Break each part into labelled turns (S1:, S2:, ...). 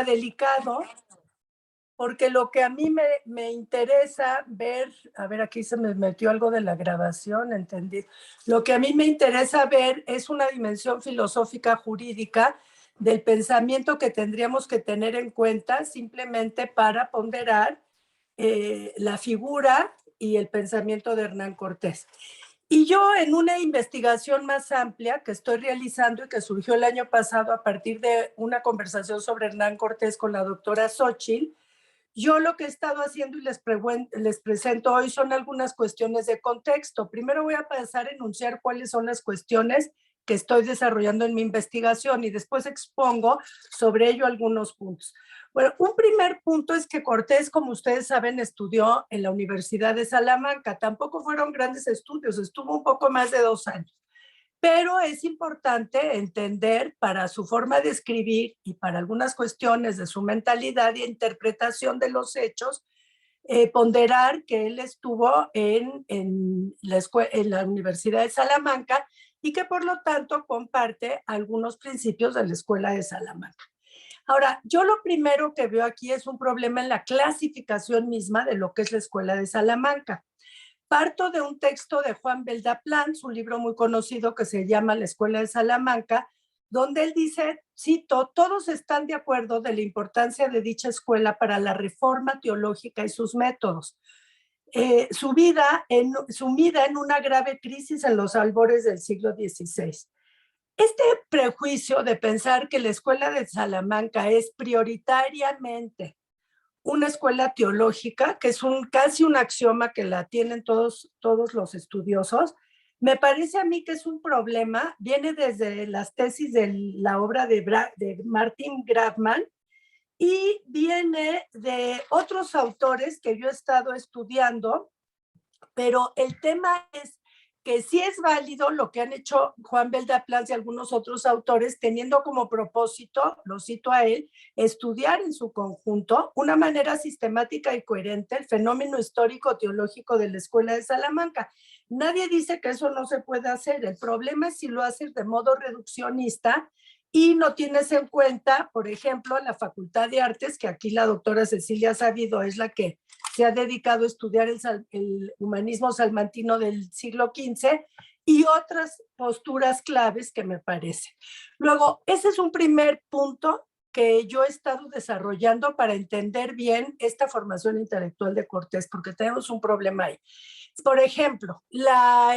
S1: delicado, porque lo que a mí me interesa ver, a ver, aquí se me metió algo de la grabación, entendí. Lo que a mí me interesa ver es una dimensión filosófica jurídica del pensamiento que tendríamos que tener en cuenta simplemente para ponderar la figura y el pensamiento de Hernán Cortés. Y yo en una investigación más amplia que estoy realizando y que surgió el año pasado a partir de una conversación sobre Hernán Cortés con la doctora Xochitl, yo lo que he estado haciendo y les presento hoy son algunas cuestiones de contexto. Primero voy a pasar a enunciar cuáles son las cuestiones que estoy desarrollando en mi investigación y después expongo sobre ello algunos puntos. Bueno, un primer punto es que Cortés, como ustedes saben, estudió en la Universidad de Salamanca. Tampoco fueron grandes estudios, estuvo un poco más de 2 años. Pero es importante entender para su forma de escribir y para algunas cuestiones de su mentalidad y interpretación de los hechos, ponderar que él estuvo en la Universidad de Salamanca y que por lo tanto comparte algunos principios de la Escuela de Salamanca. Ahora, yo lo primero que veo aquí es un problema en la clasificación misma de lo que es la Escuela de Salamanca. Parto de un texto de Juan Beldaplans, un libro muy conocido que se llama La Escuela de Salamanca, donde él dice, cito, todos están de acuerdo de la importancia de dicha escuela para la reforma teológica y sus métodos. Sumida en una grave crisis en los albores del siglo XVI. Este prejuicio de pensar que la Escuela de Salamanca es prioritariamente una escuela teológica, que es casi un axioma que la tienen todos los estudiosos, me parece a mí que es un problema, viene desde las tesis de la obra de Martin Grafman y viene de otros autores que yo he estado estudiando, pero el tema es que sí es válido lo que han hecho Juan Beldaplans y algunos otros autores, teniendo como propósito, lo cito a él, estudiar en su conjunto una manera sistemática y coherente el fenómeno histórico-teológico de la Escuela de Salamanca. Nadie dice que eso no se puede hacer, el problema es si lo haces de modo reduccionista y no tienes en cuenta, por ejemplo, la Facultad de Artes, que aquí la doctora Cecilia Sabido es la que se ha dedicado a estudiar el humanismo salmantino del siglo XV y otras posturas claves que me parecen. Luego, ese es un primer punto que yo he estado desarrollando para entender bien esta formación intelectual de Cortés, porque tenemos un problema ahí. Por ejemplo, la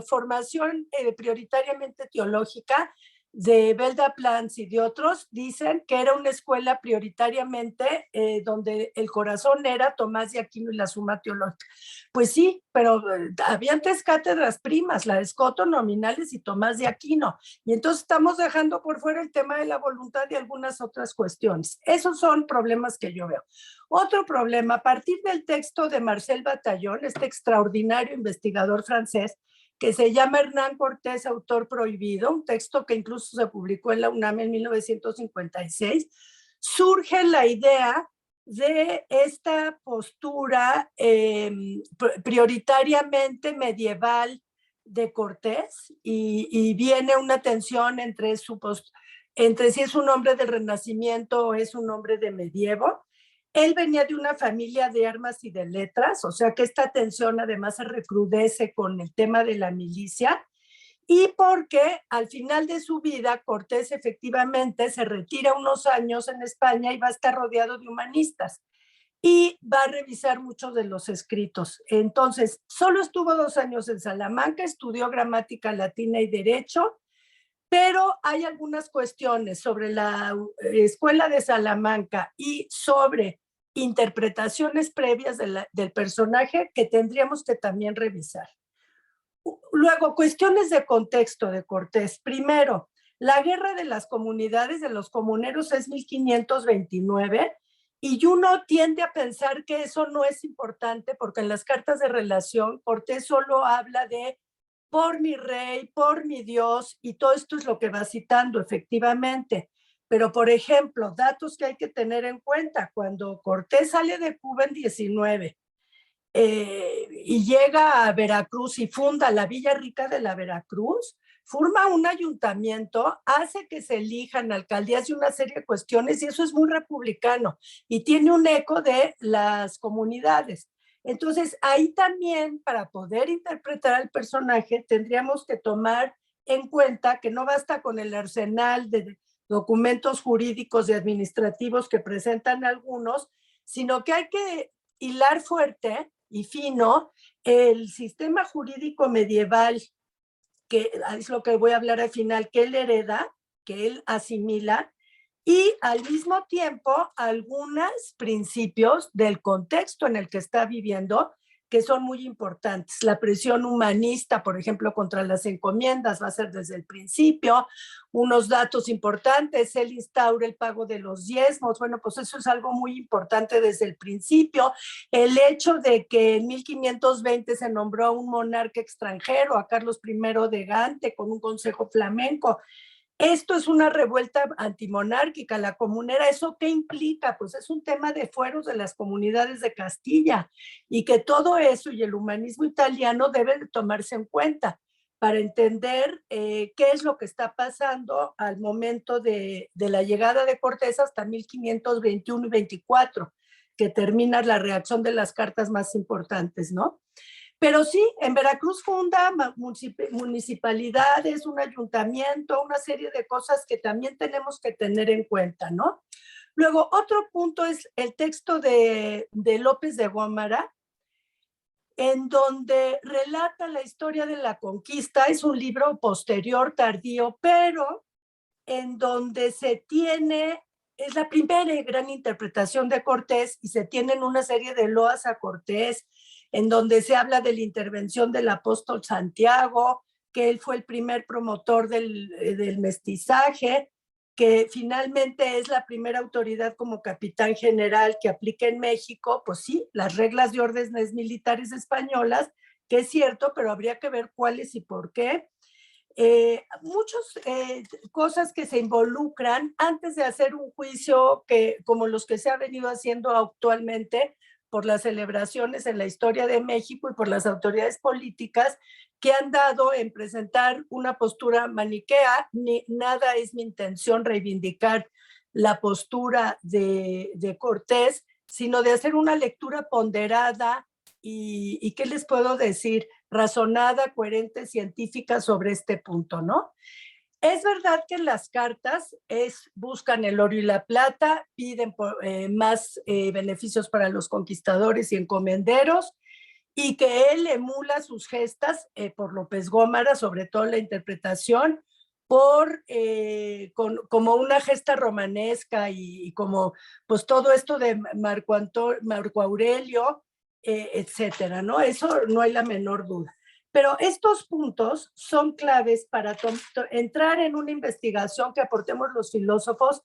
S1: formación prioritariamente teológica de Beldaplans y de otros dicen que era una escuela prioritariamente donde el corazón era Tomás de Aquino y la Suma Teológica. Pues sí, pero había 3 cátedras primas, la de Escoto, Nominales y Tomás de Aquino. Y entonces estamos dejando por fuera el tema de la voluntad y algunas otras cuestiones. Esos son problemas que yo veo. Otro problema, a partir del texto de Marcel Bataillon, este extraordinario investigador francés, que se llama Hernán Cortés, autor prohibido, un texto que incluso se publicó en la UNAM en 1956, surge la idea de esta postura prioritariamente medieval de Cortés y viene una tensión entre si es un hombre del Renacimiento o es un hombre de medievo. Él venía de una familia de armas y de letras, o sea que esta tensión además se recrudece con el tema de la milicia, y porque al final de su vida Cortés efectivamente se retira unos años en España y va a estar rodeado de humanistas y va a revisar muchos de los escritos. Entonces, solo estuvo 2 años en Salamanca, estudió gramática latina y derecho, pero hay algunas cuestiones sobre la Escuela de Salamanca y sobre interpretaciones previas del personaje que tendríamos que también revisar. Luego, cuestiones de contexto de Cortés. Primero, la guerra de las comunidades de los comuneros es 1529 y uno tiende a pensar que eso no es importante porque en las cartas de relación Cortés solo habla de por mi rey, por mi Dios, y todo esto es lo que va citando efectivamente. Pero, por ejemplo, datos que hay que tener en cuenta, cuando Cortés sale de Cuba en 19 y llega a Veracruz y funda la Villa Rica de la Veracruz, forma un ayuntamiento, hace que se elijan alcaldías y una serie de cuestiones, y eso es muy republicano y tiene un eco de las comunidades. Entonces, ahí también, para poder interpretar al personaje, tendríamos que tomar en cuenta que no basta con el arsenal de documentos jurídicos y administrativos que presentan algunos, sino que hay que hilar fuerte y fino el sistema jurídico medieval, que es lo que voy a hablar al final, que él hereda, que él asimila, y al mismo tiempo algunos principios del contexto en el que está viviendo que son muy importantes. La presión humanista, por ejemplo, contra las encomiendas va a ser desde el principio. Unos datos importantes, él instaura el pago de los diezmos. Bueno, pues eso es algo muy importante desde el principio. El hecho de que en 1520 se nombró a un monarca extranjero, a Carlos I de Gante, con un consejo flamenco. Esto es una revuelta antimonárquica, la comunera. ¿Eso qué implica? Pues es un tema de fueros de las comunidades de Castilla, y que todo eso y el humanismo italiano deben tomarse en cuenta para entender qué es lo que está pasando al momento de la llegada de Cortés hasta 1521 y 24, que termina la reacción de las cartas más importantes, ¿no? Pero sí, en Veracruz funda municipalidades, un ayuntamiento, una serie de cosas que también tenemos que tener en cuenta, ¿no? Luego, otro punto es el texto de López de Gómara, en donde relata la historia de la conquista. Es un libro posterior, tardío, pero en donde se tiene, es la primera gran interpretación de Cortés, y se tienen una serie de loas a Cortés, en donde se habla de la intervención del apóstol Santiago, que él fue el primer promotor del mestizaje, que finalmente es la primera autoridad como capitán general que aplica en México, pues sí, las reglas de órdenes militares españolas, que es cierto, pero habría que ver cuáles y por qué. Muchas cosas que se involucran antes de hacer un juicio, que, como los que se ha venido haciendo actualmente por las celebraciones en la historia de México y por las autoridades políticas que han dado en presentar una postura maniquea. Nada es mi intención reivindicar la postura de Cortés, sino de hacer una lectura ponderada y ¿qué les puedo decir? Razonada, coherente, científica sobre este punto, ¿no? Es verdad que en las cartas buscan el oro y la plata, piden más beneficios para los conquistadores y encomenderos, y que él emula sus gestas por López Gómara, sobre todo la interpretación, como una gesta romanesca, y como pues todo esto de Marco Aurelio, etcétera, ¿no? Eso no hay la menor duda. Pero estos puntos son claves para entrar en una investigación que aportemos los filósofos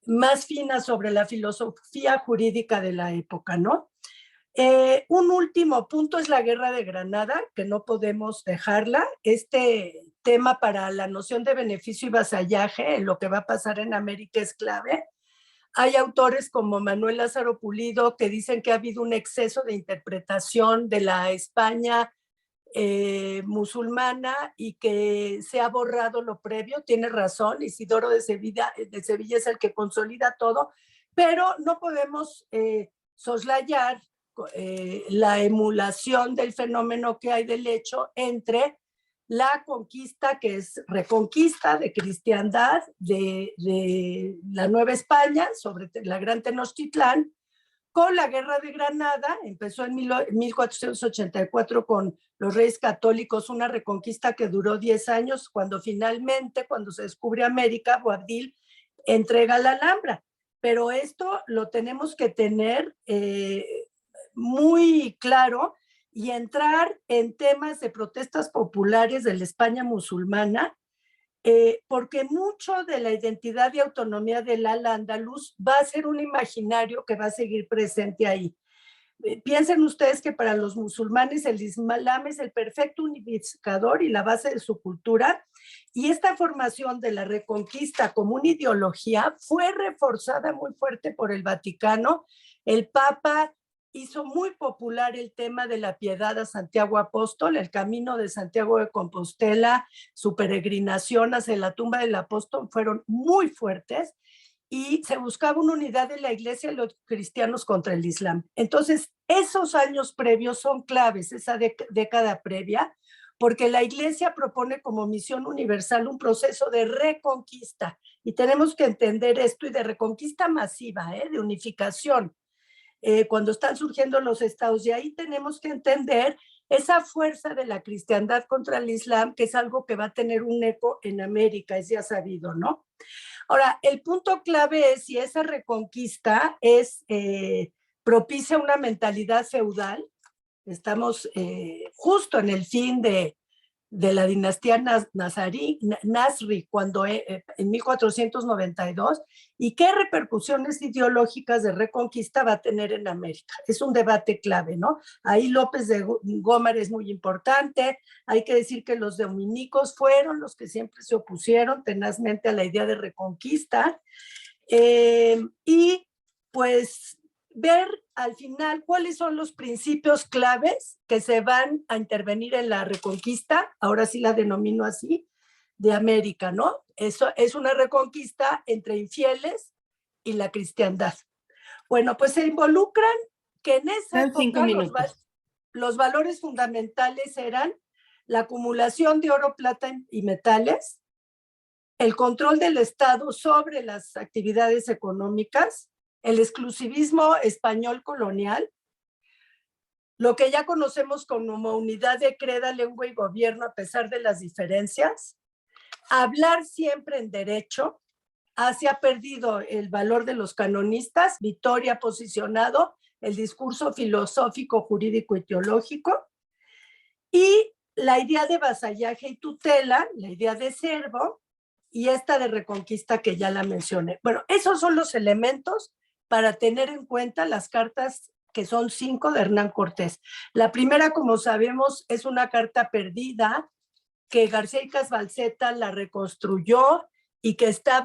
S1: más fina sobre la filosofía jurídica de la época, ¿no? Un último punto es la Guerra de Granada, que no podemos dejarla. Este tema para la noción de beneficio y vasallaje, en lo que va a pasar en América, es clave. Hay autores como Manuel Lázaro Pulido que dicen que ha habido un exceso de interpretación de la España musulmana y que se ha borrado lo previo. Tiene razón, Isidoro de Sevilla es el que consolida todo, pero no podemos soslayar la emulación del fenómeno que hay del hecho entre la conquista, que es reconquista de cristiandad de la Nueva España sobre la Gran Tenochtitlán, con la Guerra de Granada. Empezó en 1484 con los Reyes Católicos, una reconquista que duró 10 años, cuando finalmente, cuando se descubre América, Boabdil entrega la Alhambra. Pero esto lo tenemos que tener muy claro, y entrar en temas de protestas populares de la España musulmana, porque mucho de la identidad y autonomía del ala andaluz va a ser un imaginario que va a seguir presente ahí. Piensen ustedes que para los musulmanes el Islam es el perfecto unificador y la base de su cultura, y esta formación de la reconquista como una ideología fue reforzada muy fuerte por el Vaticano. El Papa hizo muy popular el tema de la piedad a Santiago Apóstol, el camino de Santiago de Compostela, su peregrinación hacia la tumba del apóstol fueron muy fuertes y se buscaba una unidad de la iglesia y los cristianos contra el Islam. Entonces, esos años previos son claves, esa década previa, porque la iglesia propone como misión universal un proceso de reconquista y tenemos que entender esto y de reconquista masiva, de unificación, cuando están surgiendo los estados. Y ahí tenemos que entender esa fuerza de la cristiandad contra el Islam, que es algo que va a tener un eco en América, es ya sabido, ¿no? Ahora, el punto clave es si esa reconquista es propicia una mentalidad feudal. Estamos justo en el fin de la dinastía Nasri, cuando en 1492, y qué repercusiones ideológicas de reconquista va a tener en América. Es un debate clave, ¿no? Ahí López de Gómez es muy importante. Hay que decir que los dominicos fueron los que siempre se opusieron tenazmente a la idea de reconquista. Y pues ver al final cuáles son los principios claves que se van a intervenir en la reconquista, ahora sí la denomino así, de América, ¿no? Eso es una reconquista entre infieles y la cristiandad. Bueno, pues se involucran que en esa
S2: Son 5
S1: época
S2: minutos.
S1: los valores fundamentales eran la acumulación de oro, plata y metales, el control del Estado sobre las actividades económicas, el exclusivismo español colonial, lo que ya conocemos como unidad de creda, lengua y gobierno a pesar de las diferencias, hablar siempre en derecho, se ha perdido el valor de los canonistas, Vitoria posicionado, el discurso filosófico, jurídico y teológico, y la idea de vasallaje y tutela, la idea de servo, y esta de reconquista que ya la mencioné. Bueno, esos son los elementos para tener en cuenta las cartas que son 5 de Hernán Cortés. La primera, como sabemos, es una carta perdida que García y Casbalceta la reconstruyó y que está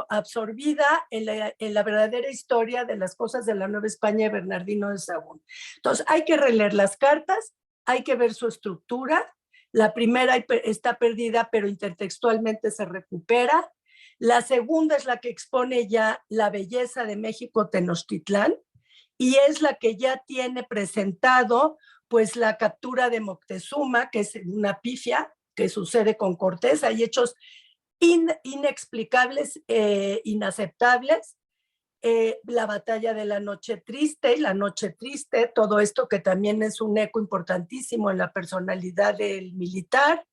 S1: absorbida en la verdadera historia de las cosas de la Nueva España de Bernardino de Sahagún. Entonces, hay que releer las cartas, hay que ver su estructura. La primera está perdida, pero intertextualmente se recupera. La segunda es la que expone ya la belleza de México Tenochtitlán y es la que ya tiene presentado pues la captura de Moctezuma, que es una pifia que sucede con Cortés. Hay hechos inexplicables, inaceptables. La batalla de la Noche Triste, todo esto que también es un eco importantísimo en la personalidad del militar.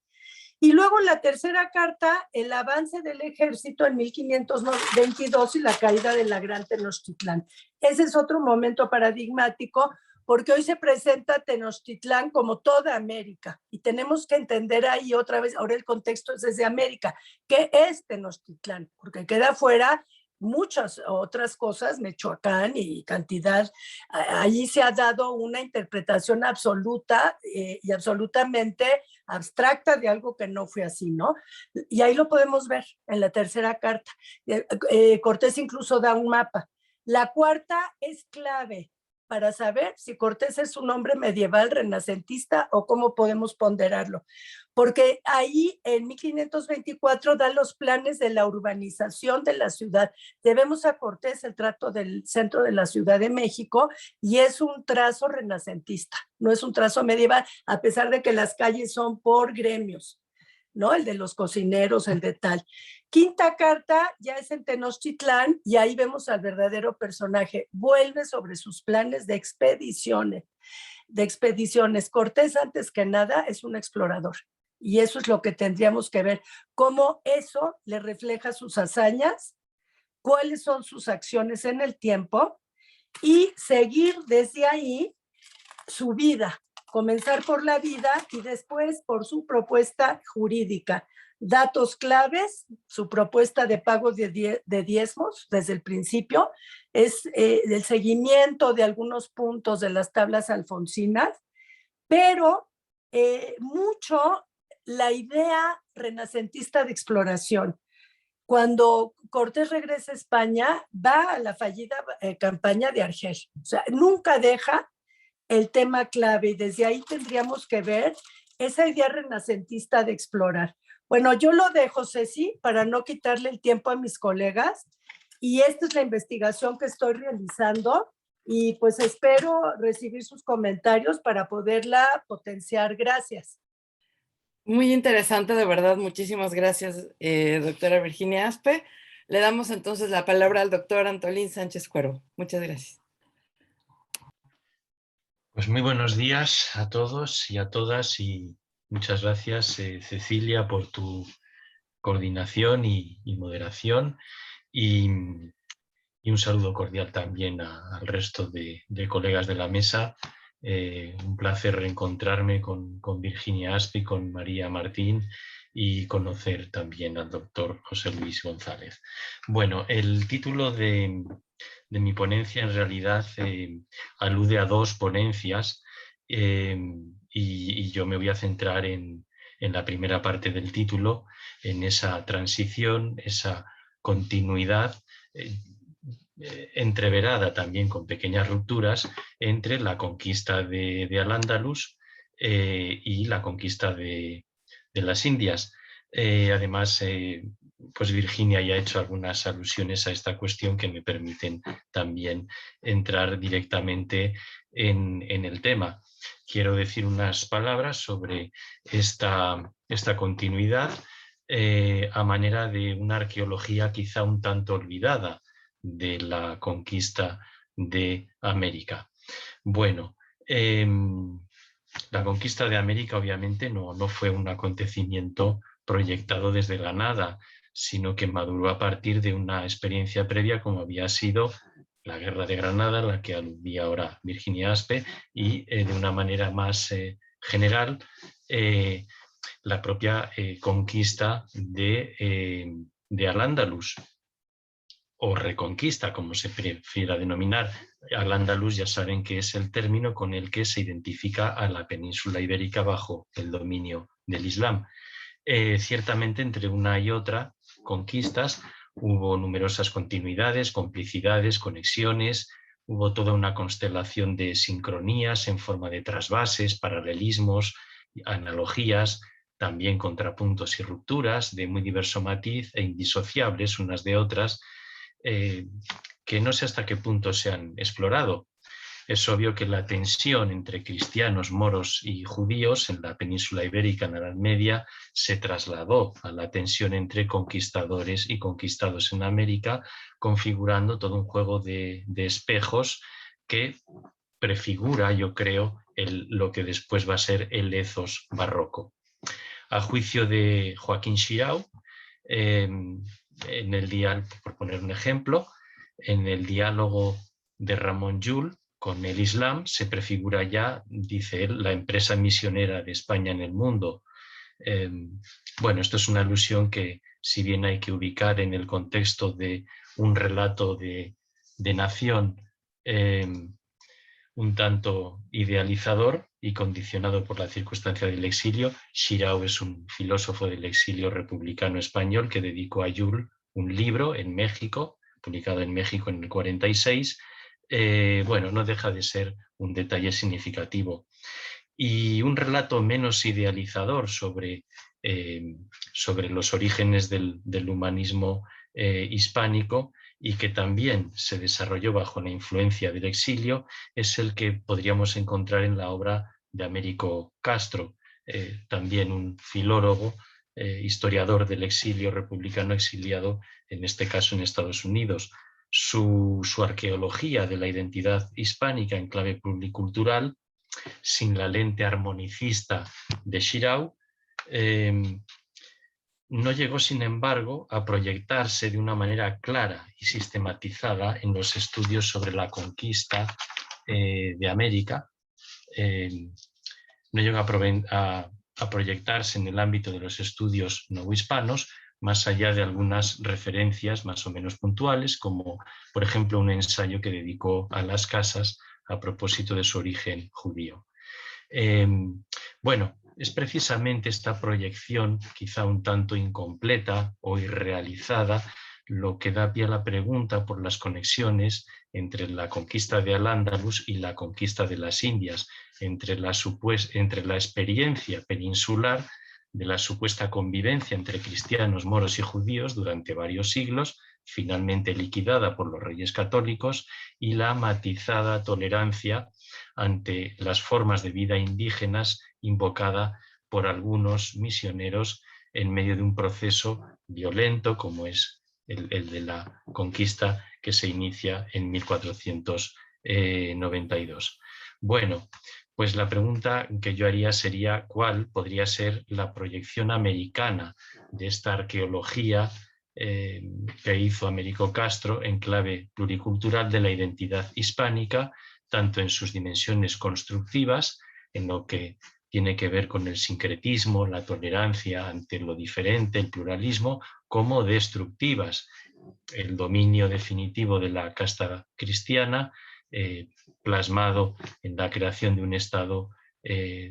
S1: Y luego la tercera carta, el avance del ejército en 1522 y la caída de la Gran Tenochtitlán. Ese es otro momento paradigmático porque hoy se presenta Tenochtitlán como toda América y tenemos que entender ahí otra vez, ahora el contexto es desde América, ¿qué es Tenochtitlán? Porque queda fuera muchas otras cosas, Michoacán y cantidad. Allí se ha dado una interpretación absoluta y absolutamente abstracta de algo que no fue así, ¿no? Y ahí lo podemos ver en la tercera carta. Cortés incluso da un mapa. La cuarta es clave para saber si Cortés es un hombre medieval, renacentista o cómo podemos ponderarlo. Porque ahí en 1524 da los planes de la urbanización de la ciudad. Debemos a Cortés el trato del centro de la Ciudad de México y es un trazo renacentista, no es un trazo medieval, a pesar de que las calles son por gremios, ¿no? El de los cocineros, el de tal. Quinta carta ya es en Tenochtitlán y ahí vemos al verdadero personaje. Vuelve sobre sus planes de expediciones. Cortés, antes que nada, es un explorador. Y eso es lo que tendríamos que ver, cómo eso le refleja sus hazañas, cuáles son sus acciones en el tiempo y seguir desde ahí su vida, comenzar por la vida y después por su propuesta jurídica. Datos claves, su propuesta de pago de diezmos desde el principio, es el seguimiento de algunos puntos de las tablas alfonsinas, pero mucho la idea renacentista de exploración. cuando Cortés regresa a España, va a la fallida campaña de Argel. O sea, nunca deja el tema clave y desde ahí tendríamos que ver esa idea renacentista de explorar. Bueno, yo lo dejo, Ceci, para no quitarle el tiempo a mis colegas y esta es la investigación que estoy realizando y pues espero recibir sus comentarios para poderla potenciar. Gracias.
S2: Muy interesante, de verdad. Muchísimas gracias, doctora Virginia Aspe. Le damos entonces la palabra al doctor Antolín Sánchez Cuervo. Muchas gracias.
S3: Pues muy buenos días a todos y a todas y muchas gracias, Cecilia, por tu coordinación y moderación y un saludo cordial también al resto de colegas de la mesa. Un placer reencontrarme con Virginia Aspe y con María Martín y conocer también al doctor José Luis González. Bueno, el título de mi ponencia en realidad alude a dos ponencias y yo me voy a centrar en la primera parte del título, en esa transición, esa continuidad entreverada también con pequeñas rupturas entre la conquista de Al-Ándalus y la conquista de las Indias. Además, pues Virginia ya ha hecho algunas alusiones a esta cuestión que me permiten también entrar directamente en el tema. Quiero decir unas palabras sobre esta continuidad a manera de una arqueología quizá un tanto olvidada de la conquista de América. Bueno, la conquista de América obviamente no fue un acontecimiento proyectado desde la nada, sino que maduró a partir de una experiencia previa como había sido la Guerra de Granada, a la que aludía ahora Virginia Aspe, y de una manera más general la propia conquista de Al-Ándalus, o reconquista, como se prefiera denominar. Al-Ándalus ya saben que es el término con el que se identifica a la península ibérica bajo el dominio del Islam. Ciertamente entre una y otra conquistas hubo numerosas continuidades, complicidades, conexiones, hubo toda una constelación de sincronías en forma de trasvases, paralelismos, analogías, también contrapuntos y rupturas de muy diverso matiz e indisociables unas de otras, que no sé hasta qué punto se han explorado. Es obvio que la tensión entre cristianos, moros y judíos en la península ibérica en la Edad Media se trasladó a la tensión entre conquistadores y conquistados en América, configurando todo un juego de espejos que prefigura, yo creo, lo que después va a ser el ethos barroco. A juicio de Joaquín Xirau, en el diálogo, por poner un ejemplo, en el diálogo de Ramón Llull con el Islam se prefigura ya, dice él, la empresa misionera de España en el mundo. Bueno, esto es una alusión que, si bien hay que ubicar en el contexto de un relato de nación un tanto idealizador y condicionado por la circunstancia del exilio, Xirau es un filósofo del exilio republicano español que dedicó a Llull un libro en México, publicado en México en el 46. Bueno, no deja de ser un detalle significativo. Y un relato menos idealizador sobre los orígenes del humanismo hispánico, y que también se desarrolló bajo la influencia del exilio, es el que podríamos encontrar en la obra de Américo Castro, también un filólogo, historiador del exilio republicano exiliado, en este caso en Estados Unidos. Su arqueología de la identidad hispánica en clave pluricultural, sin la lente armonicista de Xirau, no llegó, sin embargo, a proyectarse de una manera clara y sistematizada en los estudios sobre la conquista de América. No llegó a proyectarse en el ámbito de los estudios novohispanos, más allá de algunas referencias más o menos puntuales, como por ejemplo un ensayo que dedicó a Las Casas a propósito de su origen judío. Bueno, es precisamente esta proyección, quizá un tanto incompleta o irrealizada, lo que da pie a la pregunta por las conexiones entre la conquista de Al-Ándalus y la conquista de las Indias, entre la experiencia peninsular de la supuesta convivencia entre cristianos, moros y judíos durante varios siglos, finalmente liquidada por los reyes católicos, y la matizada tolerancia ante las formas de vida indígenas invocada por algunos misioneros en medio de un proceso violento como es el de la conquista que se inicia en 1492. Bueno, pues la pregunta que yo haría sería ¿cuál podría ser la proyección americana de esta arqueología que hizo Américo Castro en clave pluricultural de la identidad hispánica, tanto en sus dimensiones constructivas, en lo que tiene que ver con el sincretismo, la tolerancia ante lo diferente, el pluralismo, como destructivas, el dominio definitivo de la casta cristiana, plasmado en la creación de un Estado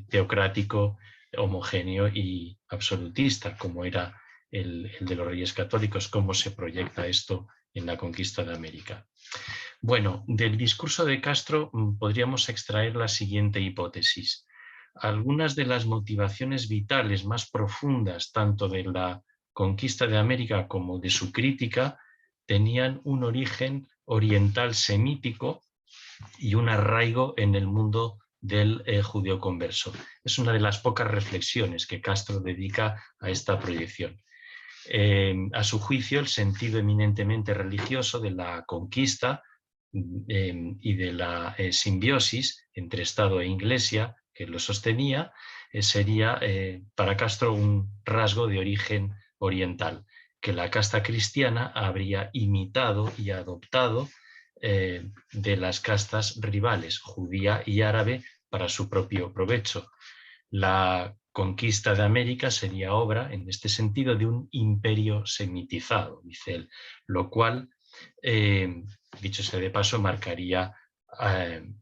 S3: teocrático, homogéneo y absolutista, como era el de los Reyes Católicos, cómo se proyecta esto en la conquista de América. Bueno, del discurso de Castro podríamos extraer la siguiente hipótesis. Algunas de las motivaciones vitales más profundas, tanto de la conquista de América como de su crítica, tenían un origen oriental semítico y un arraigo en el mundo del judío converso. Es una de las pocas reflexiones que Castro dedica a esta proyección. A su juicio, el sentido eminentemente religioso de la conquista y de la simbiosis entre Estado e Iglesia que lo sostenía sería para Castro un rasgo de origen oriental, que la casta cristiana habría imitado y adoptado de las castas rivales, judía y árabe, para su propio provecho. La conquista de América sería obra, en este sentido, de un imperio semitizado, dice él, lo cual, dicho sea de paso, marcaría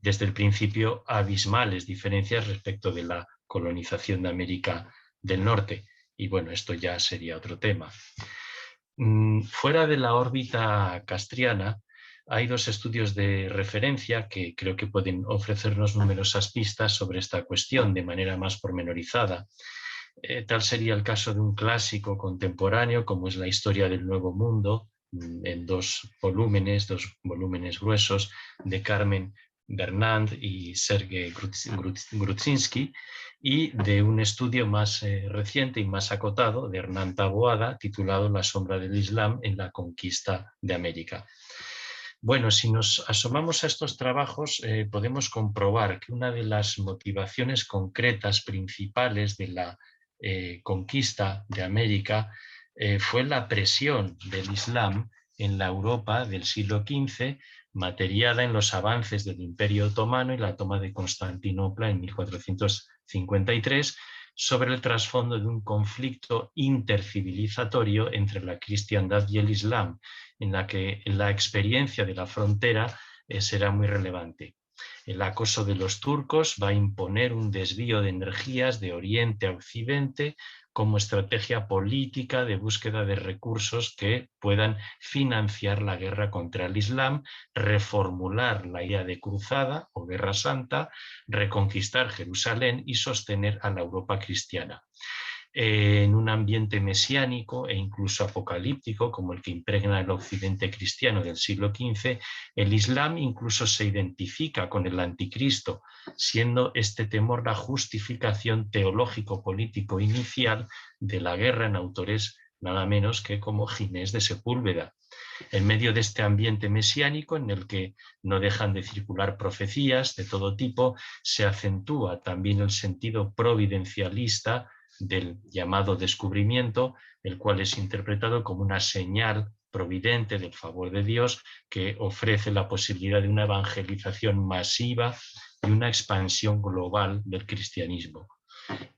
S3: desde el principio abismales diferencias respecto de la colonización de América del Norte. Y bueno, esto ya sería otro tema. Fuera de la órbita castriana, hay dos estudios de referencia que creo que pueden ofrecernos numerosas pistas sobre esta cuestión de manera más pormenorizada. Tal sería el caso de un clásico contemporáneo como es la Historia del Nuevo Mundo, en dos volúmenes gruesos, de Carmen Bernand y Sergei Grudzinski, y de un estudio más reciente y más acotado de Hernán Taboada, titulado La sombra del Islam en la conquista de América. Bueno, si nos asomamos a estos trabajos, podemos comprobar que una de las motivaciones concretas principales de la conquista de América fue la presión del Islam en la Europa del siglo XV, materiada en los avances del Imperio Otomano y la toma de Constantinopla en 1453, sobre el trasfondo de un conflicto intercivilizatorio entre la cristiandad y el Islam, en la que la experiencia de la frontera será muy relevante. El acoso de los turcos va a imponer un desvío de energías de Oriente a Occidente como estrategia política de búsqueda de recursos que puedan financiar la guerra contra el Islam, reformular la idea de cruzada o guerra santa, reconquistar Jerusalén y sostener a la Europa cristiana. En un ambiente mesiánico e incluso apocalíptico como el que impregna el occidente cristiano del siglo XV, el Islam incluso se identifica con el anticristo, siendo este temor la justificación teológico-político inicial de la guerra en autores nada menos que como Ginés de Sepúlveda. En medio de este ambiente mesiánico en el que no dejan de circular profecías de todo tipo, se acentúa también el sentido providencialista del llamado descubrimiento, el cual es interpretado como una señal providente del favor de Dios que ofrece la posibilidad de una evangelización masiva y una expansión global del cristianismo.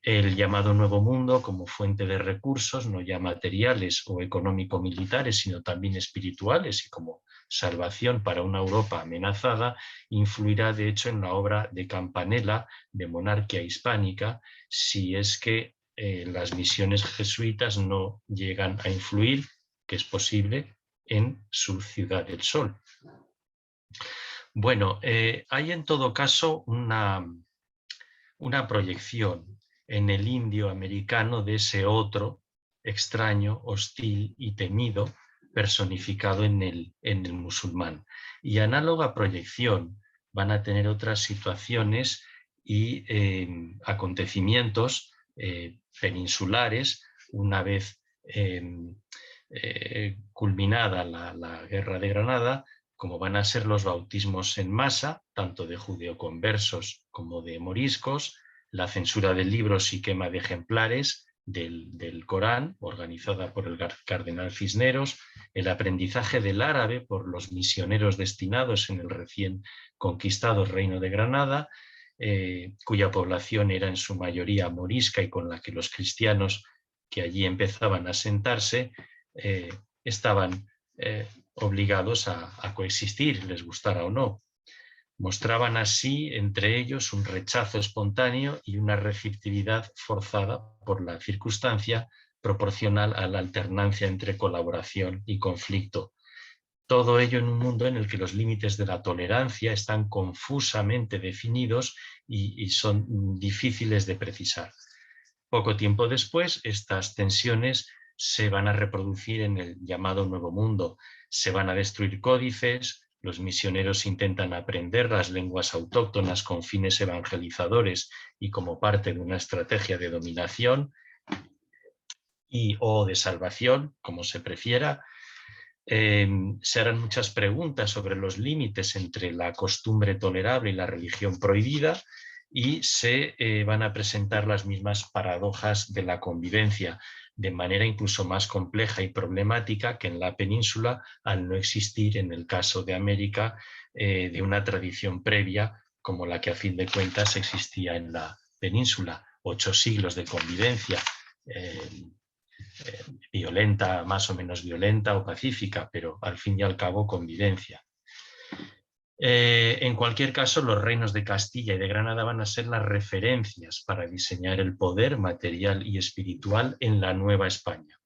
S3: El llamado Nuevo Mundo como fuente de recursos, no ya materiales o económico-militares, sino también espirituales y como salvación para una Europa amenazada, influirá de hecho en la obra de Campanella de Monarquía Hispánica, si es que las misiones jesuitas no llegan a influir, que es posible, en su Ciudad del Sol. Bueno, hay en todo caso una proyección en el indio americano de ese otro extraño, hostil y temido, personificado en el musulmán. Y análoga proyección van a tener otras situaciones y acontecimientos peninsulares una vez culminada la Guerra de Granada, como van a ser los bautismos en masa, tanto de judeoconversos como de moriscos, la censura de libros y quema de ejemplares del Corán, organizada por el cardenal Cisneros, el aprendizaje del árabe por los misioneros destinados en el recién conquistado Reino de Granada, cuya población era en su mayoría morisca y con la que los cristianos que allí empezaban a asentarse estaban obligados a coexistir, les gustara o no. Mostraban así entre ellos un rechazo espontáneo y una receptividad forzada por la circunstancia, proporcional a la alternancia entre colaboración y conflicto. Todo ello en un mundo en el que los límites de la tolerancia están confusamente definidos y son difíciles de precisar. Poco tiempo después, estas tensiones se van a reproducir en el llamado Nuevo Mundo. Se van a destruir códices, los misioneros intentan aprender las lenguas autóctonas con fines evangelizadores y como parte de una estrategia de dominación o de salvación, como se prefiera. Se harán muchas preguntas sobre los límites entre la costumbre tolerable y la religión prohibida, y se van a presentar las mismas paradojas de la convivencia, de manera incluso más compleja y problemática que en la península, al no existir, en el caso de América, de una tradición previa como la que a fin de cuentas existía en la península. 8 siglos de convivencia, violenta, más o menos violenta o pacífica, pero al fin y al cabo convivencia. En cualquier caso, los reinos de Castilla y de Granada van a ser las referencias para diseñar el poder material y espiritual en la Nueva España.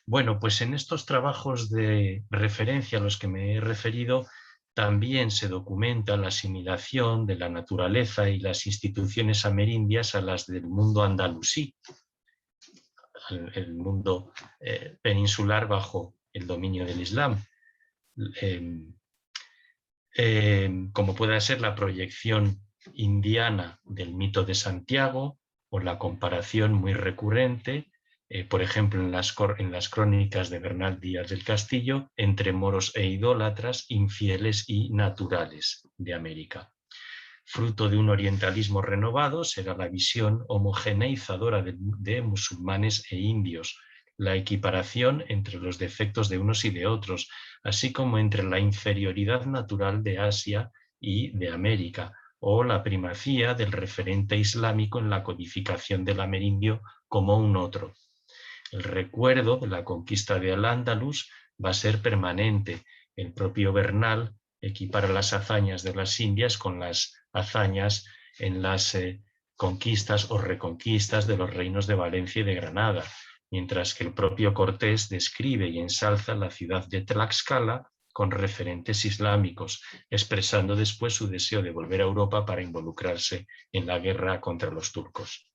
S3: Bueno, pues en estos trabajos de referencia a los que me he referido, también se documenta la asimilación de la naturaleza y las instituciones amerindias a las del mundo andalusí, el mundo peninsular bajo el dominio del Islam. Como puede ser la proyección indiana del mito de Santiago o la comparación muy recurrente, por ejemplo, en las crónicas de Bernal Díaz del Castillo, entre moros e idólatras, infieles y naturales de América. Fruto de un orientalismo renovado será la visión homogeneizadora de musulmanes e indios, la equiparación entre los defectos de unos y de otros, así como entre la inferioridad natural de Asia y de América, o la primacía del referente islámico en la codificación del amerindio como un otro. El recuerdo de la conquista de Al-Ándalus va a ser permanente. El propio Bernal equipara las hazañas de las Indias con las hazañas en las conquistas o reconquistas de los reinos de Valencia y de Granada, mientras que el propio Cortés describe y ensalza la ciudad de Tlaxcala con referentes islámicos, expresando después su deseo de volver a Europa para involucrarse en la guerra contra los turcos.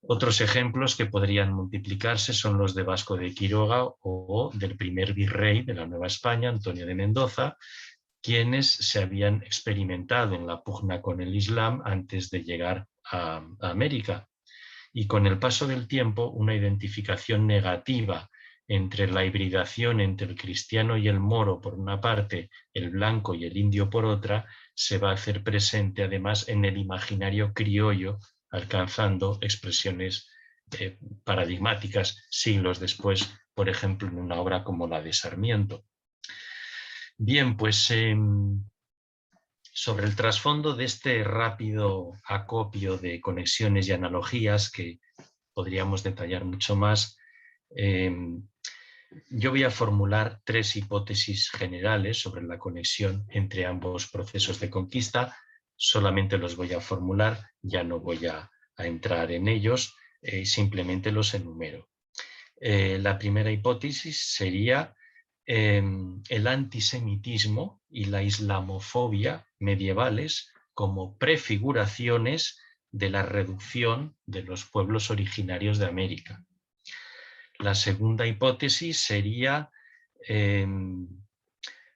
S3: Otros ejemplos que podrían multiplicarse son los de Vasco de Quiroga o del primer virrey de la Nueva España, Antonio de Mendoza, quienes se habían experimentado en la pugna con el Islam antes de llegar a América. Y con el paso del tiempo, una identificación negativa entre la hibridación entre el cristiano y el moro por una parte, el blanco y el indio por otra, se va a hacer presente además en el imaginario criollo, alcanzando expresiones paradigmáticas siglos después, por ejemplo, en una obra como la de Sarmiento. Bien, pues sobre el trasfondo de este rápido acopio de conexiones y analogías, que podríamos detallar mucho más, Yo voy a formular 3 hipótesis generales sobre la conexión entre ambos procesos de conquista. Solamente los voy a formular, ya no voy a entrar en ellos, simplemente los enumero. La primera hipótesis sería el antisemitismo y la islamofobia medievales como prefiguraciones de la reducción de los pueblos originarios de América. La segunda hipótesis sería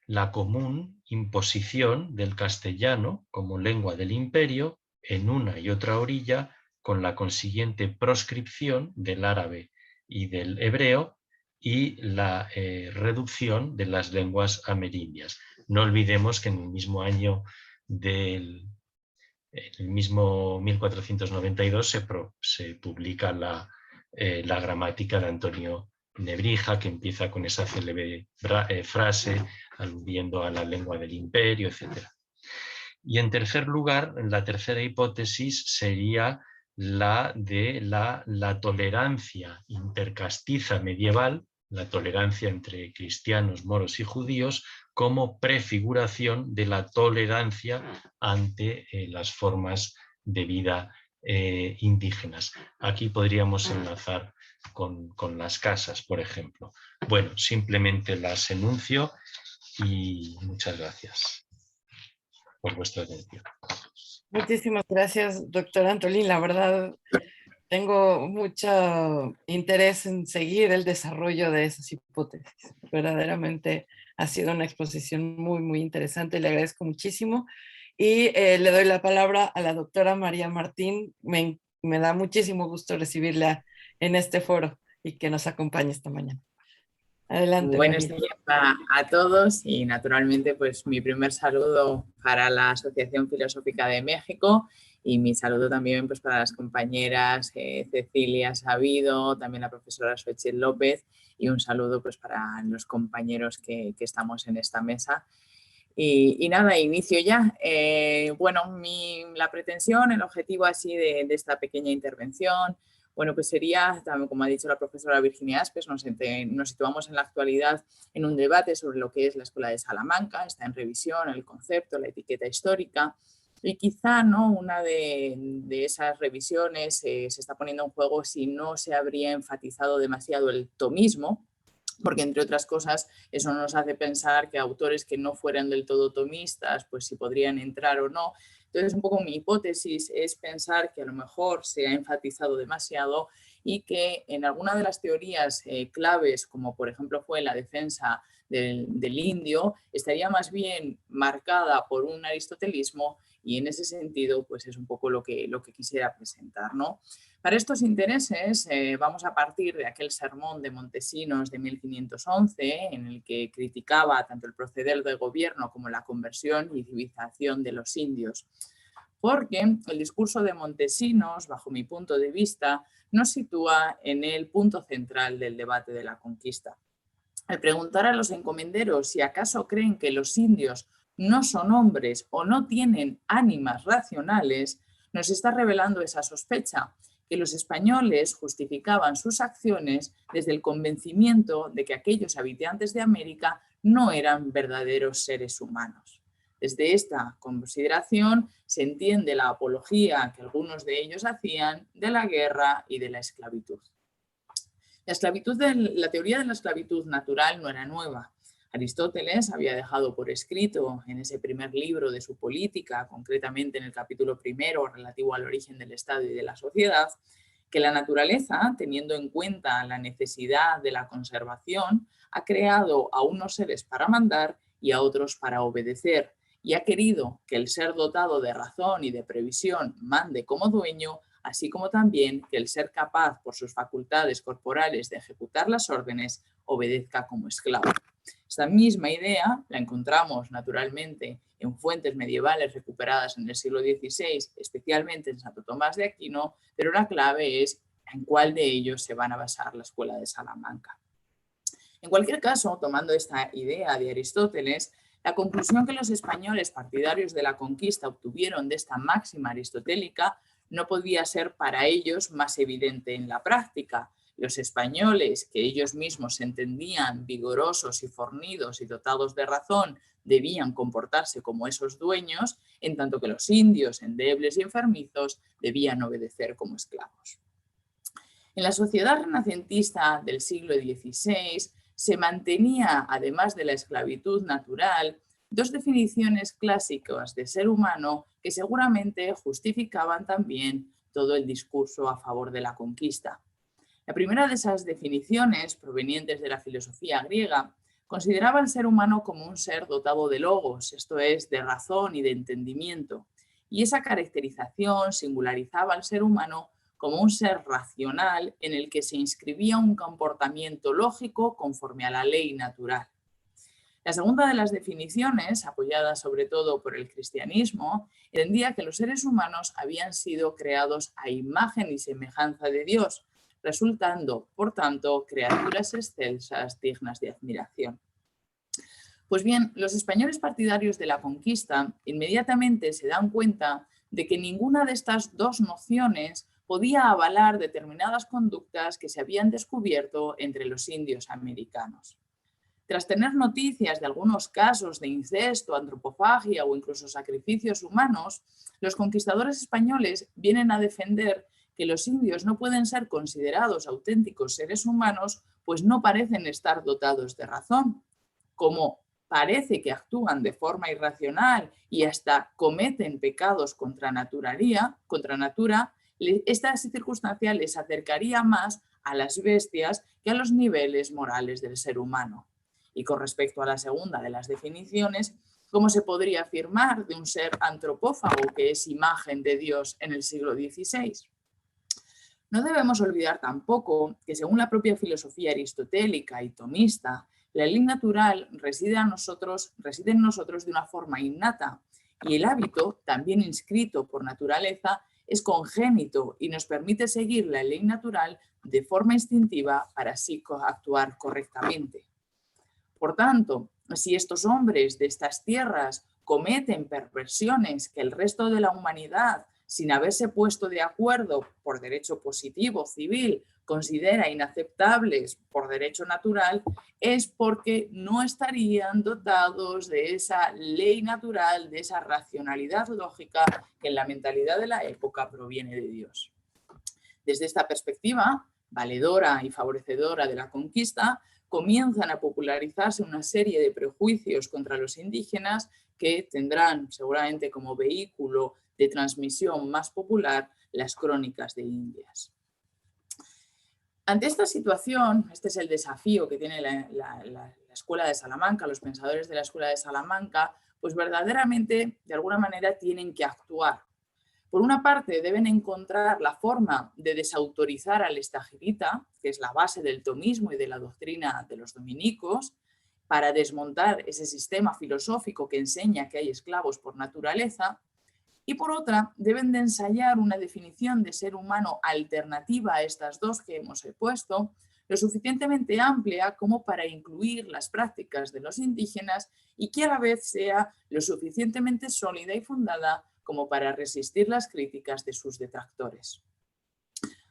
S3: la común imposición del castellano como lengua del imperio en una y otra orilla, con la consiguiente proscripción del árabe y del hebreo y la reducción de las lenguas amerindias. No olvidemos que en el mismo año del mismo 1492 se publica la gramática de Antonio Nebrija, que empieza con esa célebre frase aludiendo a la lengua del imperio, etc. Y en tercer lugar, la tercera hipótesis sería la de la tolerancia intercastiza medieval, la tolerancia entre cristianos, moros y judíos, como prefiguración de la tolerancia ante las formas de vida indígenas. Aquí podríamos enlazar con las casas, por ejemplo. Bueno, simplemente las enuncio y muchas gracias por vuestra atención.
S2: Muchísimas gracias, doctora Antolín. La verdad, tengo mucho interés en seguir el desarrollo de esas hipótesis. Verdaderamente ha sido una exposición muy, muy interesante. Le agradezco muchísimo. Y le doy la palabra a la doctora María Martín. Me da muchísimo gusto recibirla en este foro y que nos acompañe esta mañana. Adelante.
S4: Buenos días a todos y naturalmente pues mi primer saludo para la Asociación Filosófica de México y mi saludo también pues para las compañeras Cecilia Sabido, también la profesora Xochitl López y un saludo pues para los compañeros que estamos en esta mesa. Y nada, inicio ya. Bueno, la pretensión, el objetivo así de esta pequeña intervención, bueno, pues sería, como ha dicho la profesora Virginia Aspes, nos situamos en la actualidad en un debate sobre lo que es la Escuela de Salamanca, está en revisión el concepto, la etiqueta histórica, y quizá ¿no? una de esas revisiones se está poniendo en juego si no se habría enfatizado demasiado el tomismo, porque entre otras cosas eso nos hace pensar que autores que no fueran del todo tomistas, pues si podrían entrar o no. Entonces, un poco mi hipótesis es pensar que a lo mejor se ha enfatizado demasiado y que en alguna de las teorías claves, como por ejemplo fue la defensa del indio, estaría más bien marcada por un aristotelismo y en ese sentido pues es un poco lo que quisiera presentar, ¿no? Para estos intereses vamos a partir de aquel sermón de Montesinos de 1511 en el que criticaba tanto el proceder del gobierno como la conversión y civilización de los indios. Porque el discurso de Montesinos, bajo mi punto de vista, nos sitúa en el punto central del debate de la conquista. Al preguntar a los encomenderos si acaso creen que los indios no son hombres o no tienen ánimas racionales, nos está revelando esa sospecha, que los españoles justificaban sus acciones desde el convencimiento de que aquellos habitantes de América no eran verdaderos seres humanos. Desde esta consideración se entiende la apología que algunos de ellos hacían de la guerra y de la esclavitud. La teoría de la esclavitud natural no era nueva. Aristóteles había dejado por escrito en ese primer libro de su Política, concretamente en el capítulo primero relativo al origen del Estado y de la sociedad, que la naturaleza, teniendo en cuenta la necesidad de la conservación, ha creado a unos seres para mandar y a otros para obedecer, y ha querido que el ser dotado de razón y de previsión mande como dueño, así como también que el ser capaz por sus facultades corporales de ejecutar las órdenes obedezca como esclavo. Esta misma idea la encontramos naturalmente en fuentes medievales recuperadas en el siglo XVI, especialmente en Santo Tomás de Aquino, pero la clave es en cuál de ellos se van a basar la Escuela de Salamanca. En cualquier caso, tomando esta idea de Aristóteles, la conclusión que los españoles partidarios de la conquista obtuvieron de esta máxima aristotélica no podía ser para ellos más evidente en la práctica. Los españoles, que ellos mismos se entendían vigorosos y fornidos y dotados de razón, debían comportarse como esos dueños, en tanto que los indios, endebles y enfermizos, debían obedecer como esclavos. En la sociedad renacentista del siglo XVI se mantenía, además de la esclavitud natural, dos definiciones clásicas de ser humano que seguramente justificaban también todo el discurso a favor de la conquista. La primera de esas definiciones, provenientes de la filosofía griega, consideraba al ser humano como un ser dotado de logos, esto es, de razón y de entendimiento, y esa caracterización singularizaba al ser humano como un ser racional en el que se inscribía un comportamiento lógico conforme a la ley natural. La segunda de las definiciones, apoyada sobre todo por el cristianismo, entendía que los seres humanos habían sido creados a imagen y semejanza de Dios, resultando, por tanto, criaturas excelsas dignas de admiración. Pues bien, los españoles partidarios de la conquista inmediatamente se dan cuenta de que ninguna de estas dos nociones podía avalar determinadas conductas que se habían descubierto entre los indios americanos. Tras tener noticias de algunos casos de incesto, antropofagia o incluso sacrificios humanos, los conquistadores españoles vienen a defender que los indios no pueden ser considerados auténticos seres humanos, pues no parecen estar dotados de razón. Como parece que actúan de forma irracional y hasta cometen pecados contra natura, esta circunstancia les acercaría más a las bestias que a los niveles morales del ser humano. Y con respecto a la segunda de las definiciones, ¿cómo se podría afirmar de un ser antropófago que es imagen de Dios en el siglo XVI? No debemos olvidar tampoco que, según la propia filosofía aristotélica y tomista, la ley natural reside en nosotros de una forma innata y el hábito, también inscrito por naturaleza, es congénito y nos permite seguir la ley natural de forma instintiva para así actuar correctamente. Por tanto, si estos hombres de estas tierras cometen perversiones que el resto de la humanidad, sin haberse puesto de acuerdo por derecho positivo civil, considera inaceptables por derecho natural, es porque no estarían dotados de esa ley natural, de esa racionalidad lógica que en la mentalidad de la época proviene de Dios. Desde esta perspectiva, valedora y favorecedora de la conquista, comienzan a popularizarse una serie de prejuicios contra los indígenas que tendrán seguramente como vehículo de transmisión más popular las crónicas de Indias. Ante esta situación, este es el desafío que tiene la Escuela de Salamanca, los pensadores de la Escuela de Salamanca, pues verdaderamente, de alguna manera, tienen que actuar. Por una parte, deben encontrar la forma de desautorizar al estagirita, que es la base del tomismo y de la doctrina de los dominicos, para desmontar ese sistema filosófico que enseña que hay esclavos por naturaleza. Y por otra, deben de ensayar una definición de ser humano alternativa a estas dos que hemos expuesto, lo suficientemente amplia como para incluir las prácticas de los indígenas y que a la vez sea lo suficientemente sólida y fundada como para resistir las críticas de sus detractores.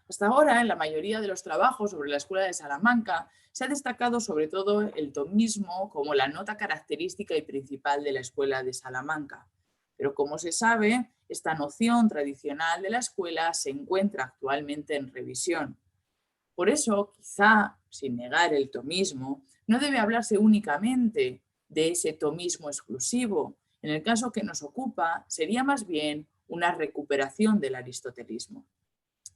S4: Hasta ahora, en la mayoría de los trabajos sobre la Escuela de Salamanca, se ha destacado sobre todo el tomismo como la nota característica y principal de la Escuela de Salamanca. Pero como se sabe, esta noción tradicional de la escuela se encuentra actualmente en revisión. Por eso, quizá, sin negar el tomismo, no debe hablarse únicamente de ese tomismo exclusivo. En el caso que nos ocupa, sería más bien una recuperación del aristotelismo.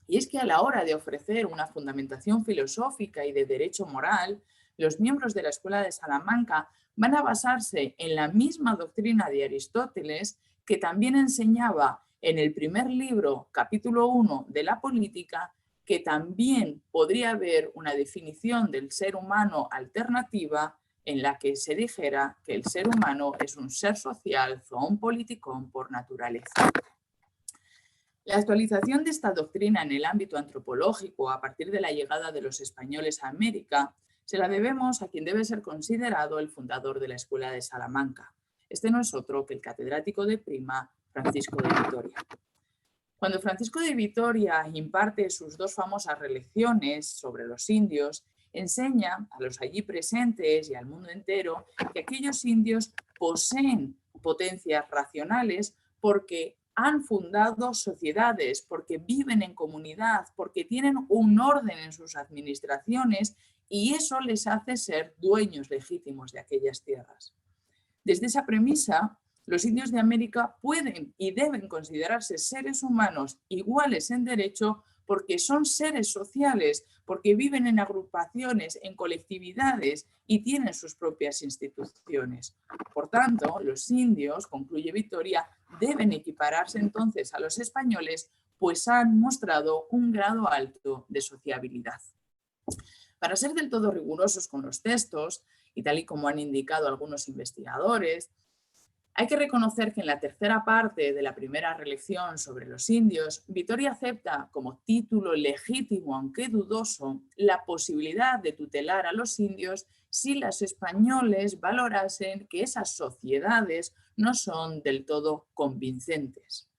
S4: Y es que a la hora de ofrecer una fundamentación filosófica y de derecho moral, los miembros de la Escuela de Salamanca van a basarse en la misma doctrina de Aristóteles que también enseñaba en el primer libro, capítulo 1 de la política, que también podría haber una definición del ser humano alternativa en la que se dijera que el ser humano es un ser social, zoon politikon por naturaleza. La actualización de esta doctrina en el ámbito antropológico a partir de la llegada de los españoles a América se la debemos a quien debe ser considerado el fundador de la Escuela de Salamanca. Este no es otro que el catedrático de Prima, Francisco de Vitoria. Cuando Francisco de Vitoria imparte sus 2 famosas relecciones sobre los indios, enseña a los allí presentes y al mundo entero que aquellos indios poseen potencias racionales porque han fundado sociedades, porque viven en comunidad, porque tienen un orden en sus administraciones y eso les hace ser dueños legítimos de aquellas tierras. Desde esa premisa, los indios de América pueden y deben considerarse seres humanos iguales en derecho porque son seres sociales, porque viven en agrupaciones, en colectividades y tienen sus propias instituciones. Por tanto, los indios, concluye Vitoria, deben equipararse entonces a los españoles, pues han mostrado un grado alto de sociabilidad. Para ser del todo rigurosos con los textos, y tal y como han indicado algunos investigadores, hay que reconocer que en la tercera parte de la primera relección sobre los indios, Vitoria acepta como título legítimo, aunque dudoso, la posibilidad de tutelar a los indios si los españoles valorasen que esas sociedades no son del todo convincentes.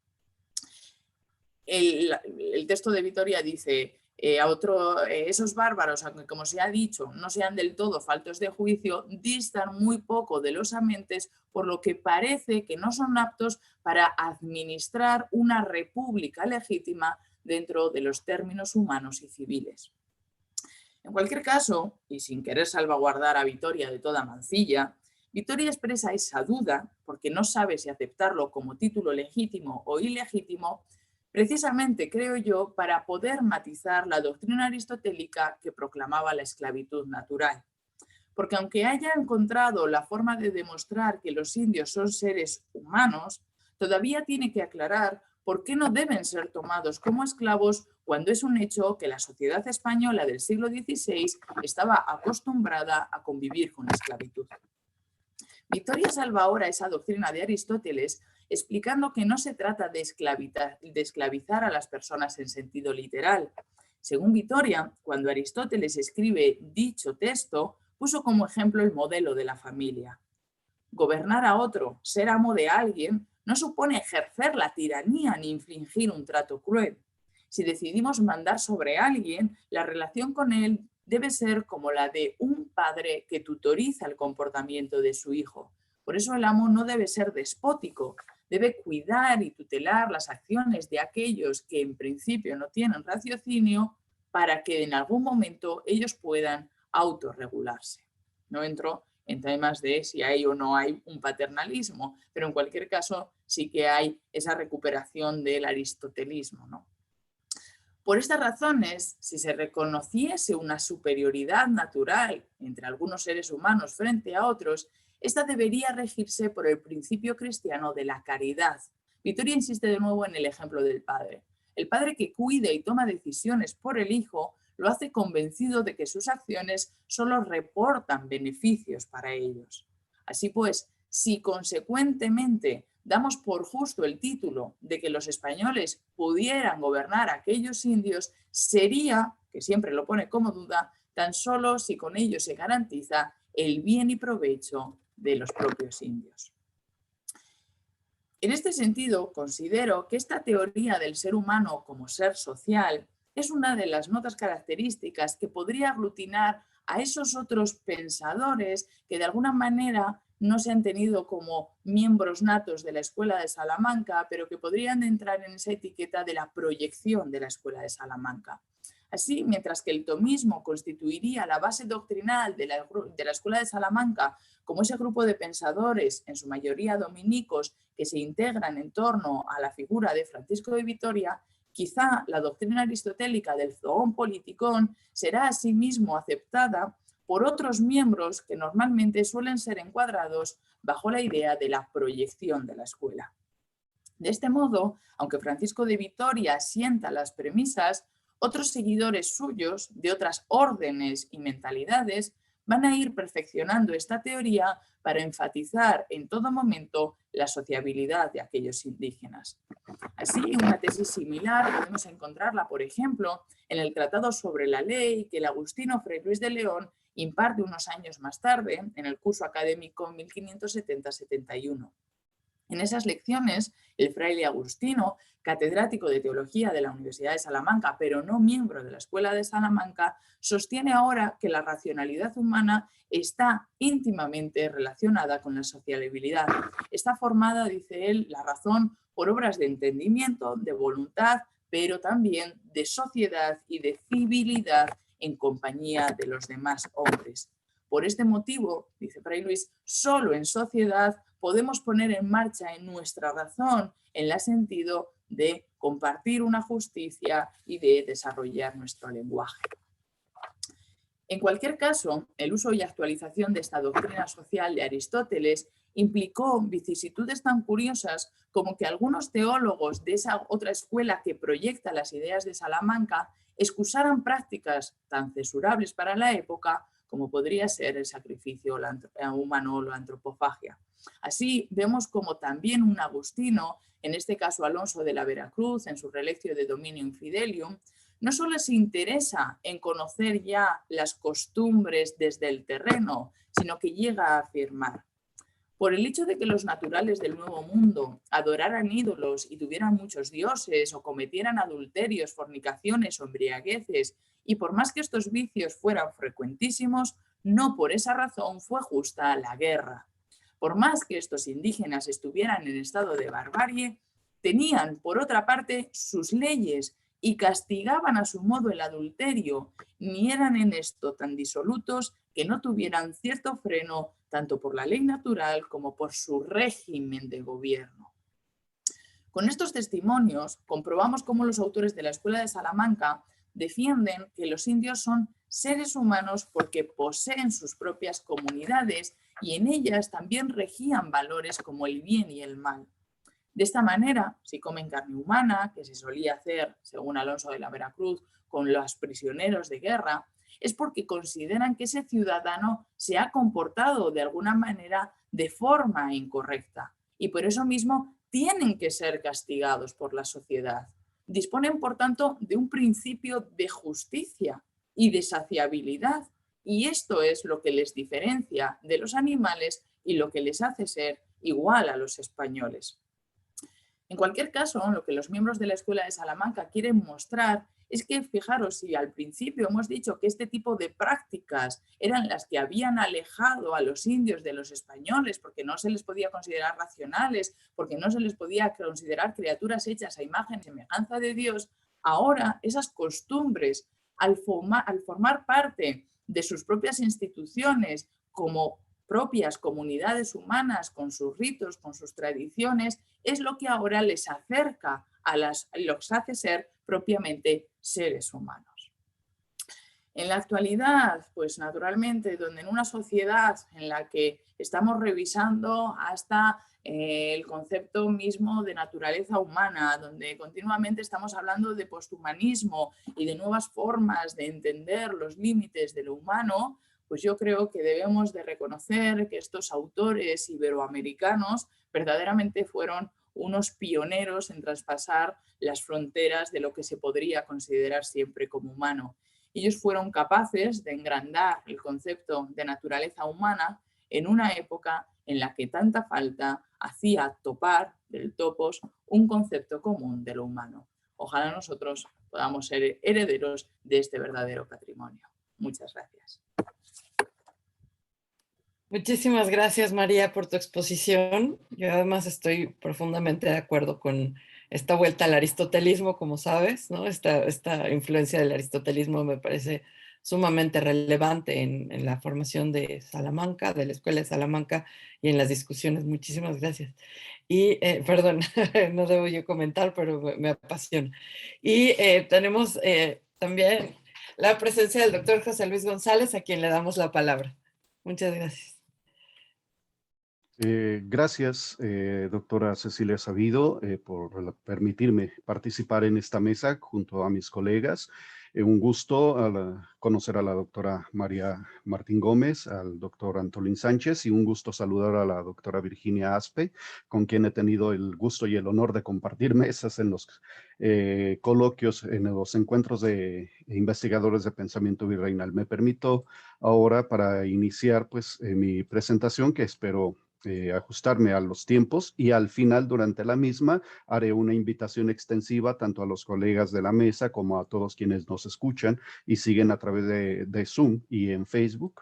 S4: El texto de Vitoria dice: esos bárbaros, aunque como se ha dicho, no sean del todo faltos de juicio, distan muy poco de los amentes, por lo que parece que no son aptos para administrar una república legítima dentro de los términos humanos y civiles. En cualquier caso, y sin querer salvaguardar a Vitoria de toda mancilla, Vitoria expresa esa duda, porque no sabe si aceptarlo como título legítimo o ilegítimo, precisamente, creo yo, para poder matizar la doctrina aristotélica que proclamaba la esclavitud natural. Porque aunque haya encontrado la forma de demostrar que los indios son seres humanos, todavía tiene que aclarar por qué no deben ser tomados como esclavos cuando es un hecho que la sociedad española del siglo XVI estaba acostumbrada a convivir con la esclavitud. Vitoria salva ahora esa doctrina de Aristóteles explicando que no se trata de esclavizar a las personas en sentido literal. Según Vitoria, cuando Aristóteles escribe dicho texto, puso como ejemplo el modelo de la familia. Gobernar a otro, ser amo de alguien, no supone ejercer la tiranía ni infligir un trato cruel. Si decidimos mandar sobre alguien, la relación con él debe ser como la de un padre que tutoriza el comportamiento de su hijo. Por eso el amo no debe ser despótico, debe cuidar y tutelar las acciones de aquellos que en principio no tienen raciocinio para que en algún momento ellos puedan autorregularse. No entro en temas de si hay o no hay un paternalismo, pero en cualquier caso sí que hay esa recuperación del aristotelismo, ¿no? Por estas razones, si se reconociese una superioridad natural entre algunos seres humanos frente a otros, esta debería regirse por el principio cristiano de la caridad. Vitoria insiste de nuevo en el ejemplo del padre. El padre que cuida y toma decisiones por el hijo lo hace convencido de que sus acciones solo reportan beneficios para ellos. Así pues, si consecuentemente damos por justo el título de que los españoles pudieran gobernar a aquellos indios, sería, que siempre lo pone como duda, tan solo si con ello se garantiza el bien y provecho de los propios indios. En este sentido, considero que esta teoría del ser humano como ser social es una de las notas características que podría aglutinar a esos otros pensadores que de alguna manera no se han tenido como miembros natos de la Escuela de Salamanca, pero que podrían entrar en esa etiqueta de la proyección de la Escuela de Salamanca. Así, mientras que el tomismo constituiría la base doctrinal de la Escuela de Salamanca como ese grupo de pensadores, en su mayoría dominicos, que se integran en torno a la figura de Francisco de Vitoria, quizá la doctrina aristotélica del zoon politikon será asimismo aceptada por otros miembros que normalmente suelen ser encuadrados bajo la idea de la proyección de la escuela. De este modo, aunque Francisco de Vitoria sienta las premisas, otros seguidores suyos de otras órdenes y mentalidades van a ir perfeccionando esta teoría para enfatizar en todo momento la sociabilidad de aquellos indígenas. Así, una tesis similar podemos encontrarla, por ejemplo, en el Tratado sobre la Ley que el agustino Fray Luis de León imparte unos años más tarde, en el curso académico 1570-71. En esas lecciones, el fraile Agustino, catedrático de Teología de la Universidad de Salamanca, pero no miembro de la Escuela de Salamanca, sostiene ahora que la racionalidad humana está íntimamente relacionada con la sociabilidad. Está formada, dice él, la razón por obras de entendimiento, de voluntad, pero también de sociedad y de civilidad en compañía de los demás hombres. Por este motivo, dice Fray Luis, solo en sociedad podemos poner en marcha en nuestra razón en el sentido de compartir una justicia y de desarrollar nuestro lenguaje. En cualquier caso, el uso y actualización de esta doctrina social de Aristóteles implicó vicisitudes tan curiosas como que algunos teólogos de esa otra escuela que proyecta las ideas de Salamanca excusaran prácticas tan censurables para la época como podría ser el sacrificio humano o la antropofagia. Así vemos como también un agustino, en este caso Alonso de la Veracruz, en su Relectio de Dominium Fidelium, no solo se interesa en conocer ya las costumbres desde el terreno, sino que llega a afirmar: por el hecho de que los naturales del Nuevo Mundo adoraran ídolos y tuvieran muchos dioses o cometieran adulterios, fornicaciones o embriagueces, y por más que estos vicios fueran frecuentísimos, no por esa razón fue justa la guerra. Por más que estos indígenas estuvieran en estado de barbarie, tenían, por otra parte, sus leyes y castigaban a su modo el adulterio, ni eran en esto tan disolutos que no tuvieran cierto freno tanto por la ley natural como por su régimen de gobierno. Con estos testimonios comprobamos cómo los autores de la Escuela de Salamanca defienden que los indios son seres humanos porque poseen sus propias comunidades y en ellas también regían valores como el bien y el mal. De esta manera, si comen carne humana, que se solía hacer, según Alonso de la Veracruz, con los prisioneros de guerra, es porque consideran que ese ciudadano se ha comportado de alguna manera de forma incorrecta y por eso mismo tienen que ser castigados por la sociedad. Disponen, por tanto, de un principio de justicia y de saciabilidad, y esto es lo que les diferencia de los animales y lo que les hace ser igual a los españoles. En cualquier caso, lo que los miembros de la Escuela de Salamanca quieren mostrar es que, fijaros, si al principio hemos dicho que este tipo de prácticas eran las que habían alejado a los indios de los españoles porque no se les podía considerar racionales, porque no se les podía considerar criaturas hechas a imagen y semejanza de Dios, ahora esas costumbres, al formar parte de sus propias instituciones como propias comunidades humanas con sus ritos, con sus tradiciones, es lo que ahora les acerca los hace ser propiamente seres humanos. En la actualidad, pues naturalmente, donde en una sociedad en la que estamos revisando hasta el concepto mismo de naturaleza humana, donde continuamente estamos hablando de posthumanismo y de nuevas formas de entender los límites de lo humano, pues yo creo que debemos de reconocer que estos autores iberoamericanos verdaderamente fueron unos pioneros en traspasar las fronteras de lo que se podría considerar siempre como humano. Ellos fueron capaces de engrandar el concepto de naturaleza humana en una época en la que tanta falta hacía topar del topos un concepto común de lo humano. Ojalá nosotros podamos ser herederos de este verdadero patrimonio. Muchas gracias.
S2: Muchísimas gracias, María, por tu exposición. Yo además estoy profundamente de acuerdo con esta vuelta al aristotelismo, como sabes, ¿no? Esta influencia del aristotelismo me parece sumamente relevante en la formación de Salamanca, de la Escuela de Salamanca y en las discusiones. Muchísimas gracias. Y, perdón, no debo yo comentar, pero me apasiona. Y tenemos también la presencia del doctor José Luis González, a quien le damos la palabra. Muchas gracias.
S5: Gracias, doctora Cecilia Sabido, por permitirme participar en esta mesa junto a mis colegas. Un gusto conocer a la doctora María Martín Gómez, al doctor Antolín Sánchez y un gusto saludar a la doctora Virginia Aspe, con quien he tenido el gusto y el honor de compartir mesas en los coloquios, en los encuentros de investigadores de pensamiento virreinal. Me permito ahora, para iniciar pues, mi presentación, que espero ajustarme a los tiempos y al final, durante la misma, haré una invitación extensiva tanto a los colegas de la mesa como a todos quienes nos escuchan y siguen a través de Zoom y en Facebook.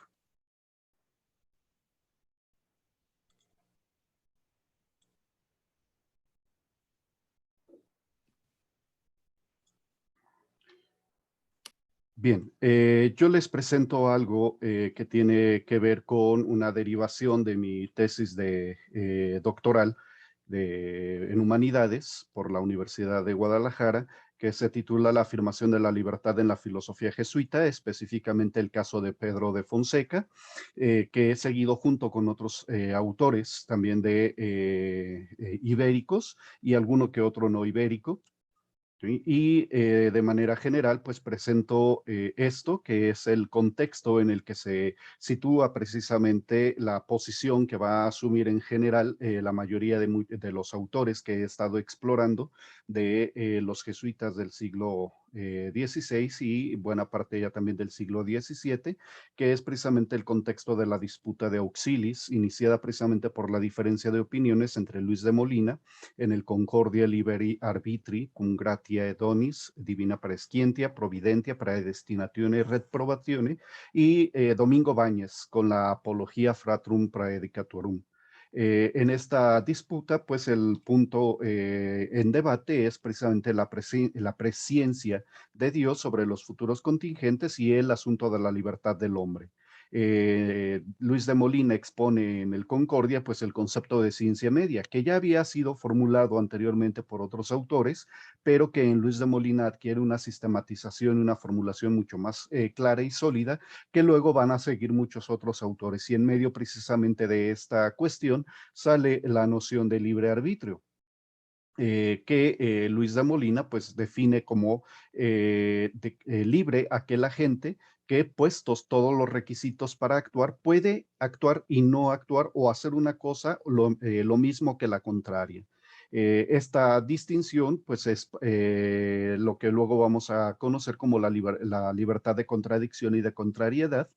S5: Bien, yo les presento algo que tiene que ver con una derivación de mi tesis de doctoral en Humanidades por la Universidad de Guadalajara, que se titula La afirmación de la libertad en la filosofía jesuita, específicamente el caso de Pedro de Fonseca, que he seguido junto con otros autores también de ibéricos y alguno que otro no ibérico. ¿Sí? Y de manera general, pues presento esto, que es el contexto en el que se sitúa precisamente la posición que va a asumir en general la mayoría de los autores que he estado explorando de los jesuitas del siglo XVI y buena parte ya también del siglo XVII, que es precisamente el contexto de la disputa de Auxilis, iniciada precisamente por la diferencia de opiniones entre Luis de Molina en el Concordia Liberi Arbitri, cum gratia edonis, divina praescientia, providentia, praedestinatione, reprobatione, y Domingo Báñez con la Apología Fratrum Praedicatorum. En esta disputa, pues el punto en debate es precisamente la presciencia de Dios sobre los futuros contingentes y el asunto de la libertad del hombre. Luis de Molina expone en el Concordia pues el concepto de ciencia media, que ya había sido formulado anteriormente por otros autores, pero que en Luis de Molina adquiere una sistematización y una formulación mucho más clara y sólida, que luego van a seguir muchos otros autores. Y en medio precisamente de esta cuestión sale la noción de libre arbitrio. Que Luis de Molina pues define como libre aquel agente que, puestos todos los requisitos para actuar, puede actuar y no actuar o hacer una cosa lo mismo que la contraria. Esta distinción pues es lo que luego vamos a conocer como la libertad de contradicción y de contrariedad,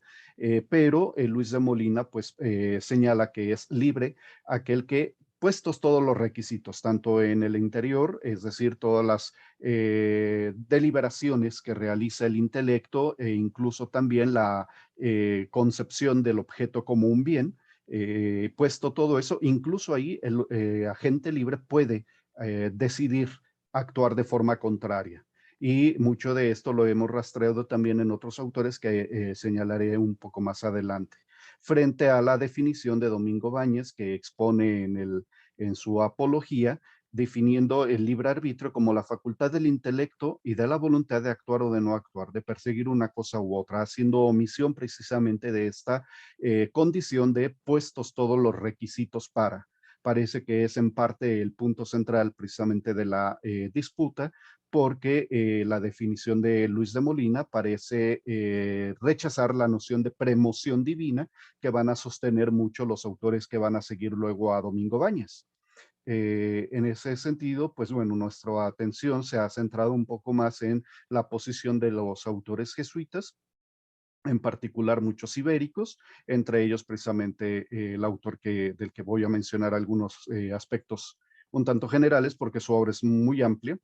S5: pero Luis de Molina pues señala que es libre aquel que, puestos todos los requisitos, tanto en el interior, es decir, todas las deliberaciones que realiza el intelecto e incluso también la concepción del objeto como un bien, puesto todo eso, incluso ahí el agente libre puede decidir actuar de forma contraria. Y mucho de esto lo hemos rastreado también en otros autores que señalaré un poco más adelante, frente a la definición de Domingo Báñez, que expone en su apología, definiendo el libre arbitrio como la facultad del intelecto y de la voluntad de actuar o de no actuar, de perseguir una cosa u otra, haciendo omisión precisamente de esta condición de puestos todos los requisitos para. Parece que es en parte el punto central precisamente de la disputa, porque la definición de Luis de Molina parece rechazar la noción de premoción divina que van a sostener mucho los autores que van a seguir luego a Domingo Báñez. En ese sentido, pues bueno, nuestra atención se ha centrado un poco más en la posición de los autores jesuitas, en particular muchos ibéricos, entre ellos precisamente el autor del que voy a mencionar algunos aspectos un tanto generales porque su obra es muy amplia.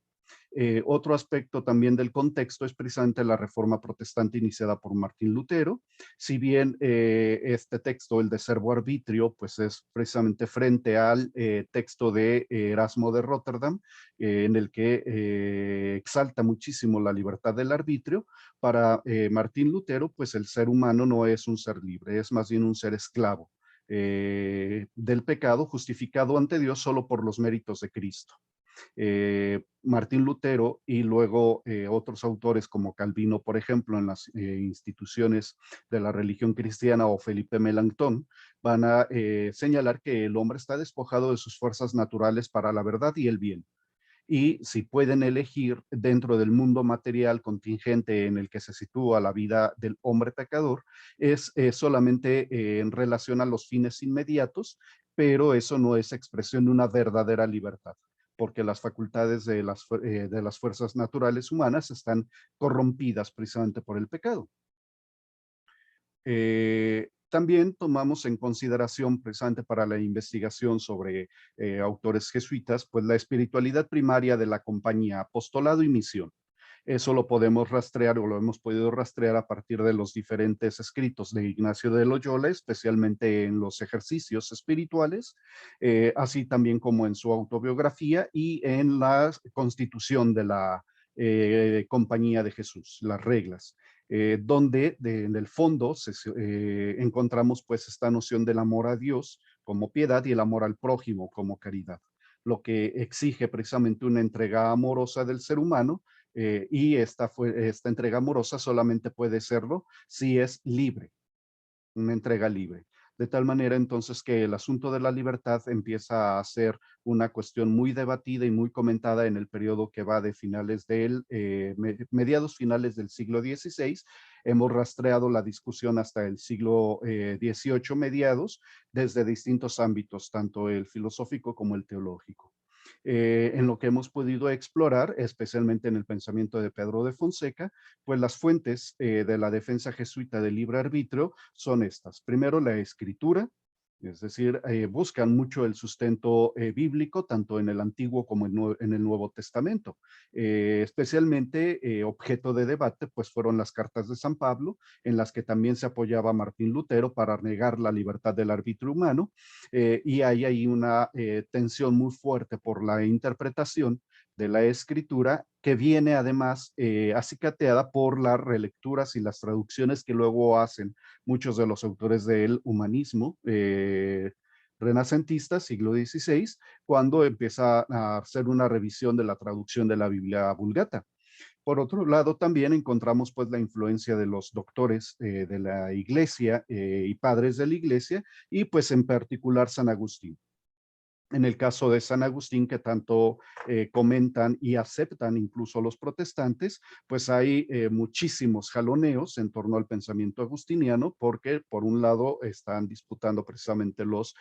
S5: Otro aspecto también del contexto es precisamente la reforma protestante iniciada por Martín Lutero. Si bien este texto, el de Servo Arbitrio, pues es precisamente frente al texto de Erasmo de Rotterdam, en el que exalta muchísimo la libertad del arbitrio, para Martín Lutero, pues el ser humano no es un ser libre, es más bien un ser esclavo del pecado, justificado ante Dios solo por los méritos de Cristo. Martín Lutero y luego otros autores como Calvino, por ejemplo, en las instituciones de la religión cristiana, o Felipe Melanchthon, van a señalar que el hombre está despojado de sus fuerzas naturales para la verdad y el bien. Y si pueden elegir dentro del mundo material contingente en el que se sitúa la vida del hombre pecador, es solamente en relación a los fines inmediatos, pero eso no es expresión de una verdadera libertad, porque las facultades de las fuerzas naturales humanas están corrompidas precisamente por el pecado. También tomamos en consideración, precisamente para la investigación sobre autores jesuitas, pues la espiritualidad primaria de la compañía, apostolado y misión. Eso lo podemos rastrear o lo hemos podido rastrear a partir de los diferentes escritos de Ignacio de Loyola, especialmente en los ejercicios espirituales, así también como en su autobiografía y en la constitución de la Compañía de Jesús, las reglas. Donde en el fondo encontramos pues esta noción del amor a Dios como piedad y el amor al prójimo como caridad, lo que exige precisamente una entrega amorosa del ser humano, y esta entrega amorosa solamente puede serlo si es libre, una entrega libre. De tal manera entonces que el asunto de la libertad empieza a ser una cuestión muy debatida y muy comentada en el periodo que va de mediados finales del siglo XVI. Hemos rastreado la discusión hasta el siglo XVIII mediados, desde distintos ámbitos, tanto el filosófico como el teológico. En lo que hemos podido explorar, especialmente en el pensamiento de Pedro de Fonseca, pues las fuentes de la defensa jesuita del libre arbitrio son estas. Primero, la escritura, es decir, buscan mucho el sustento bíblico, tanto en el Antiguo como en el Nuevo Testamento. Especialmente objeto de debate, pues fueron las cartas de San Pablo, en las que también se apoyaba Martín Lutero para negar la libertad del arbitrio humano, y hay ahí una tensión muy fuerte por la interpretación de la escritura, que viene además acicateada por las relecturas y las traducciones que luego hacen muchos de los autores del humanismo renacentistas, siglo XVI, cuando empieza a hacer una revisión de la traducción de la Biblia Vulgata. Por otro lado, también encontramos pues la influencia de los doctores de la Iglesia y padres de la Iglesia, y pues en particular San Agustín. En el caso de San Agustín, que tanto comentan y aceptan incluso los protestantes, pues hay muchísimos jaloneos en torno al pensamiento agustiniano, porque por un lado están disputando precisamente los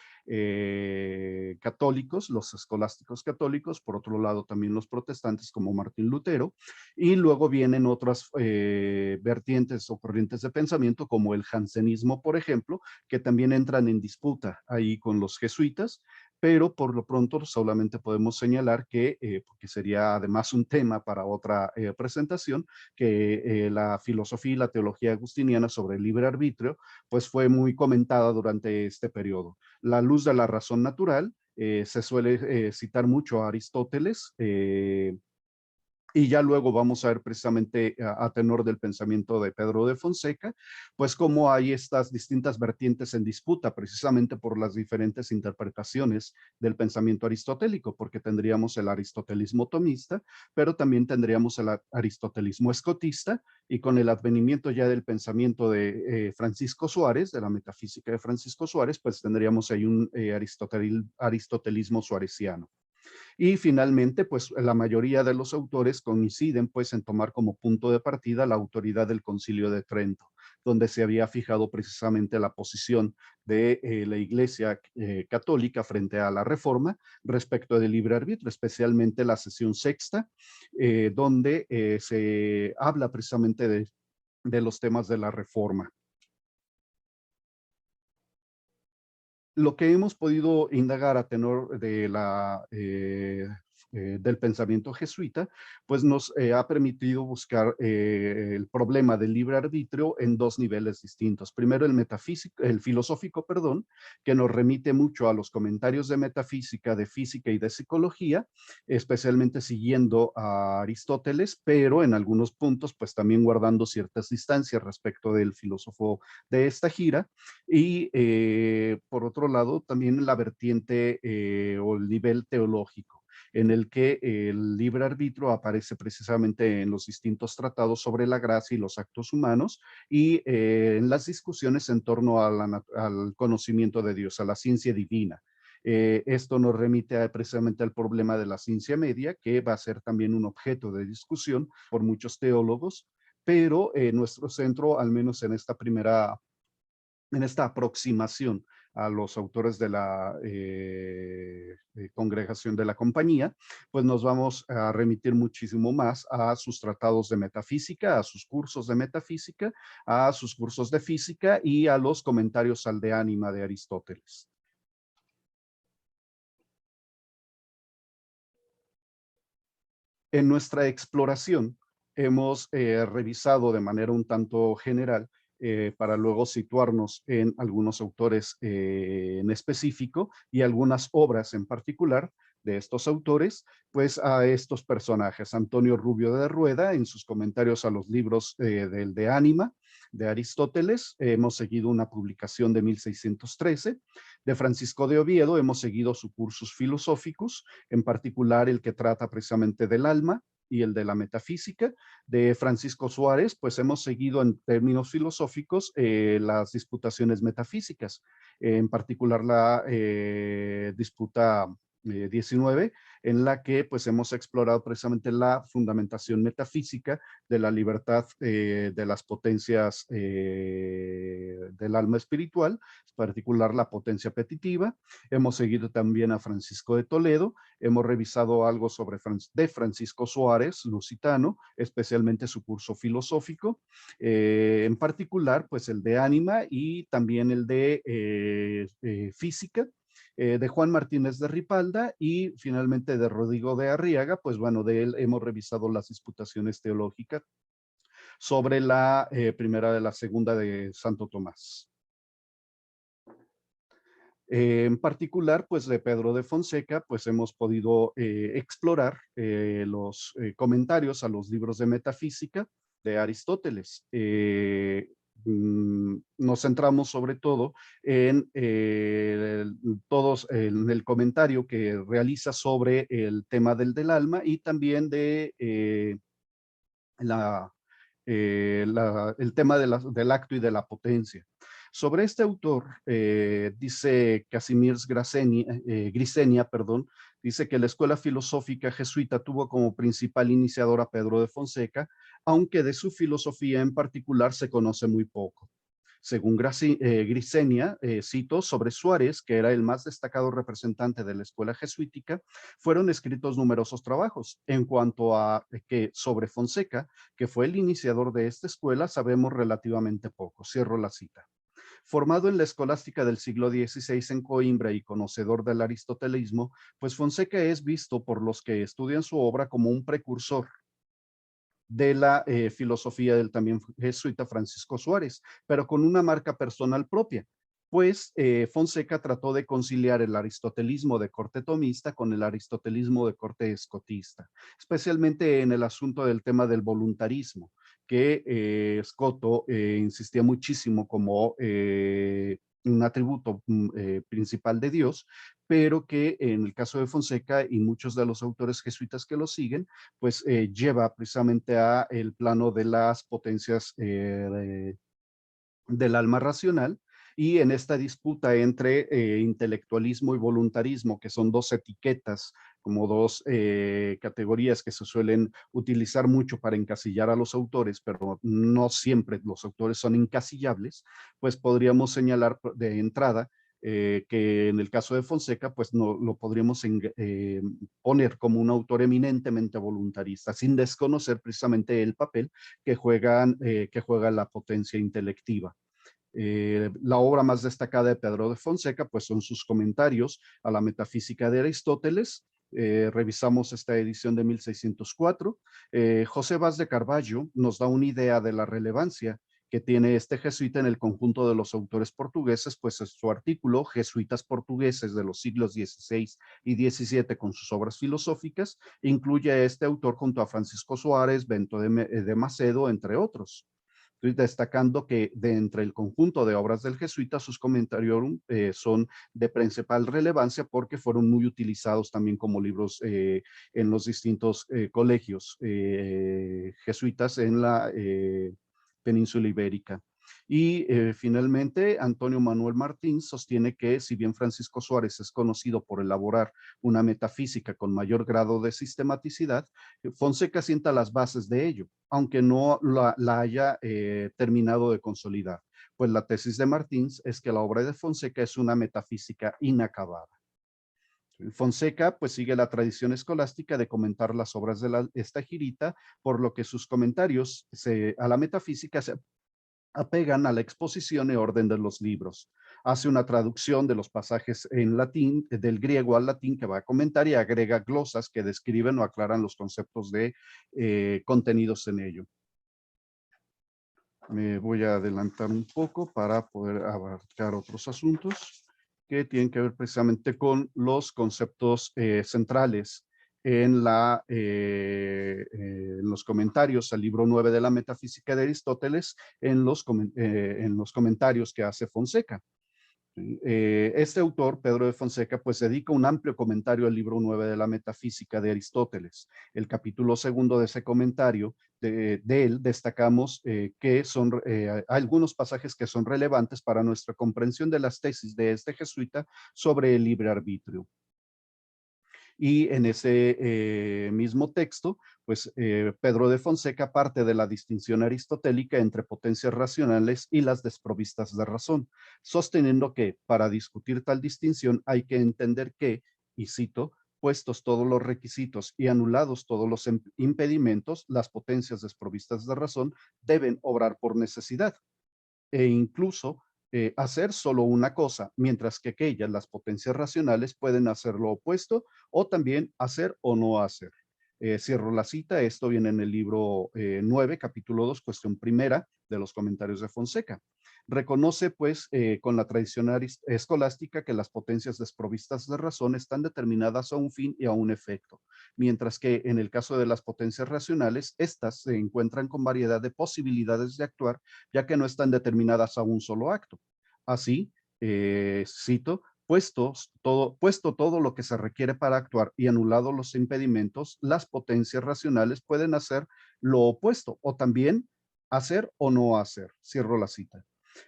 S5: católicos, los escolásticos católicos, por otro lado también los protestantes como Martín Lutero, y luego vienen otras vertientes o corrientes de pensamiento como el jansenismo, por ejemplo, que también entran en disputa ahí con los jesuitas, pero por lo pronto solamente podemos señalar que, porque sería además un tema para otra presentación, que la filosofía y la teología agustiniana sobre el libre arbitrio, pues fue muy comentada durante este periodo. La luz de la razón natural, se suele citar mucho a Aristóteles, y ya luego vamos a ver precisamente a tenor del pensamiento de Pedro de Fonseca, pues cómo hay estas distintas vertientes en disputa precisamente por las diferentes interpretaciones del pensamiento aristotélico, porque tendríamos el aristotelismo tomista, pero también tendríamos el aristotelismo escotista, y con el advenimiento ya del pensamiento de Francisco Suárez, de la metafísica de Francisco Suárez, pues tendríamos ahí un aristotelismo suareciano. Y finalmente, pues la mayoría de los autores coinciden pues en tomar como punto de partida la autoridad del Concilio de Trento, donde se había fijado precisamente la posición de la Iglesia católica frente a la Reforma respecto del libre arbitrio, especialmente la sesión sexta, donde se habla precisamente de los temas de la Reforma. Lo que hemos podido indagar a tenor de del pensamiento jesuita, pues nos ha permitido buscar el problema del libre arbitrio en dos niveles distintos. Primero, el filosófico, perdón, que nos remite mucho a los comentarios de metafísica, de física y de psicología, especialmente siguiendo a Aristóteles, pero en algunos puntos, pues también guardando ciertas distancias respecto del filósofo de esta gira. Y por otro lado, también la vertiente o el nivel teológico, en el que el libre arbitrio aparece precisamente en los distintos tratados sobre la gracia y los actos humanos, y en las discusiones en torno al conocimiento de Dios, a la ciencia divina. Esto nos remite precisamente al problema de la ciencia media, que va a ser también un objeto de discusión por muchos teólogos, pero nuestro centro, al menos en esta aproximación a los autores de la congregación de la compañía, pues nos vamos a remitir muchísimo más a sus tratados de metafísica, a sus cursos de metafísica, a sus cursos de física y a los comentarios al De Anima de Aristóteles. En nuestra exploración hemos revisado de manera un tanto general para luego situarnos en algunos autores en específico y algunas obras en particular de estos autores, pues a estos personajes. Antonio Rubio de Rueda, en sus comentarios a los libros del De Anima, de Aristóteles, hemos seguido una publicación de 1613. De Francisco de Oviedo hemos seguido sus cursus filosóficos, en particular el que trata precisamente del alma y el de la metafísica. De Francisco Suárez, pues hemos seguido en términos filosóficos las disputaciones metafísicas, en particular la disputa 19, en la que pues hemos explorado precisamente la fundamentación metafísica de la libertad de las potencias del alma espiritual, en particular la potencia petitiva. Hemos seguido también a Francisco de Toledo, hemos revisado algo sobre de Francisco Suárez, lusitano, especialmente su curso filosófico, en particular pues el de Ánima y también el de física, de Juan Martínez de Ripalda y finalmente de Rodrigo de Arriaga. Pues bueno, de él hemos revisado las disputaciones teológicas sobre la primera de la segunda de Santo Tomás. En particular, pues de Pedro de Fonseca, pues hemos podido explorar los comentarios a los libros de metafísica de Aristóteles. Nos centramos sobre todo en en el comentario que realiza sobre el tema del alma y también de el tema del acto y de la potencia. Sobre este autor, dice Casimirs Grisenia, dice que la escuela filosófica jesuita tuvo como principal iniciador a Pedro de Fonseca, aunque de su filosofía en particular se conoce muy poco. Según Grisenia, cito, sobre Suárez, que era el más destacado representante de la escuela jesuítica, fueron escritos numerosos trabajos. En cuanto a que sobre Fonseca, que fue el iniciador de esta escuela, sabemos relativamente poco. Cierro la cita. Formado en la escolástica del siglo XVI en Coimbra y conocedor del aristotelismo, pues Fonseca es visto por los que estudian su obra como un precursor de la filosofía del también jesuita Francisco Suárez, pero con una marca personal propia, pues Fonseca trató de conciliar el aristotelismo de corte tomista con el aristotelismo de corte escotista, especialmente en el asunto del tema del voluntarismo, que Escoto insistía muchísimo como un atributo principal de Dios, pero que en el caso de Fonseca y muchos de los autores jesuitas que lo siguen, pues lleva precisamente a el plano de las potencias del alma racional. Y en esta disputa entre intelectualismo y voluntarismo, que son dos etiquetas, como dos categorías que se suelen utilizar mucho para encasillar a los autores, pero no siempre los autores son encasillables, pues podríamos señalar de entrada que en el caso de Fonseca, pues no lo podríamos poner como un autor eminentemente voluntarista, sin desconocer precisamente el papel que juega la potencia intelectiva. La obra más destacada de Pedro de Fonseca, pues son sus comentarios a la metafísica de Aristóteles. Revisamos esta edición de 1604. José Vaz de Carvalho nos da una idea de la relevancia que tiene este jesuita en el conjunto de los autores portugueses, pues es su artículo Jesuitas portugueses de los siglos XVI y XVII con sus obras filosóficas, incluye a este autor junto a Francisco Suárez, Bento de Macedo, entre otros. Estoy destacando que de entre el conjunto de obras del jesuita, sus comentarios son de principal relevancia porque fueron muy utilizados también como libros en los distintos colegios jesuitas en la península ibérica. Y finalmente, Antonio Manuel Martín sostiene que si bien Francisco Suárez es conocido por elaborar una metafísica con mayor grado de sistematicidad, Fonseca sienta las bases de ello, aunque no la haya terminado de consolidar. pues la tesis de Martins es que la obra de Fonseca es una metafísica inacabada. Fonseca pues sigue la tradición escolástica de comentar las obras de esta girita, por lo que sus comentarios a la metafísica se apegan a la exposición y orden de los libros. Hace una traducción de los pasajes en latín, del griego al latín que va a comentar, y agrega glosas que describen o aclaran los conceptos de contenidos en ello. Me voy a adelantar un poco para poder abarcar otros asuntos que tienen que ver precisamente con los conceptos centrales en los comentarios al libro 9 de la Metafísica de Aristóteles, en los comentarios que hace Fonseca. Este autor, Pedro de Fonseca, pues dedica un amplio comentario al libro 9 de la Metafísica de Aristóteles. El capítulo 2 de ese comentario, de él destacamos que son algunos pasajes que son relevantes para nuestra comprensión de las tesis de este jesuita sobre el libre arbitrio. Y en ese mismo texto, pues Pedro de Fonseca parte de la distinción aristotélica entre potencias racionales y las desprovistas de razón, sosteniendo que para discutir tal distinción hay que entender que, y cito, puestos todos los requisitos y anulados todos los impedimentos, las potencias desprovistas de razón deben obrar por necesidad e incluso hacer solo una cosa, mientras que aquellas, las potencias racionales, pueden hacer lo opuesto o también hacer o no hacer. Cierro la cita, esto viene en el libro 9, capítulo 2, cuestión primera de los comentarios de Fonseca. Reconoce pues con la tradición escolástica que las potencias desprovistas de razón están determinadas a un fin y a un efecto, mientras que en el caso de las potencias racionales, estas se encuentran con variedad de posibilidades de actuar, ya que no están determinadas a un solo acto. Así, cito, puesto todo lo que se requiere para actuar y anulado los impedimentos, las potencias racionales pueden hacer lo opuesto o también hacer o no hacer. Cierro la cita.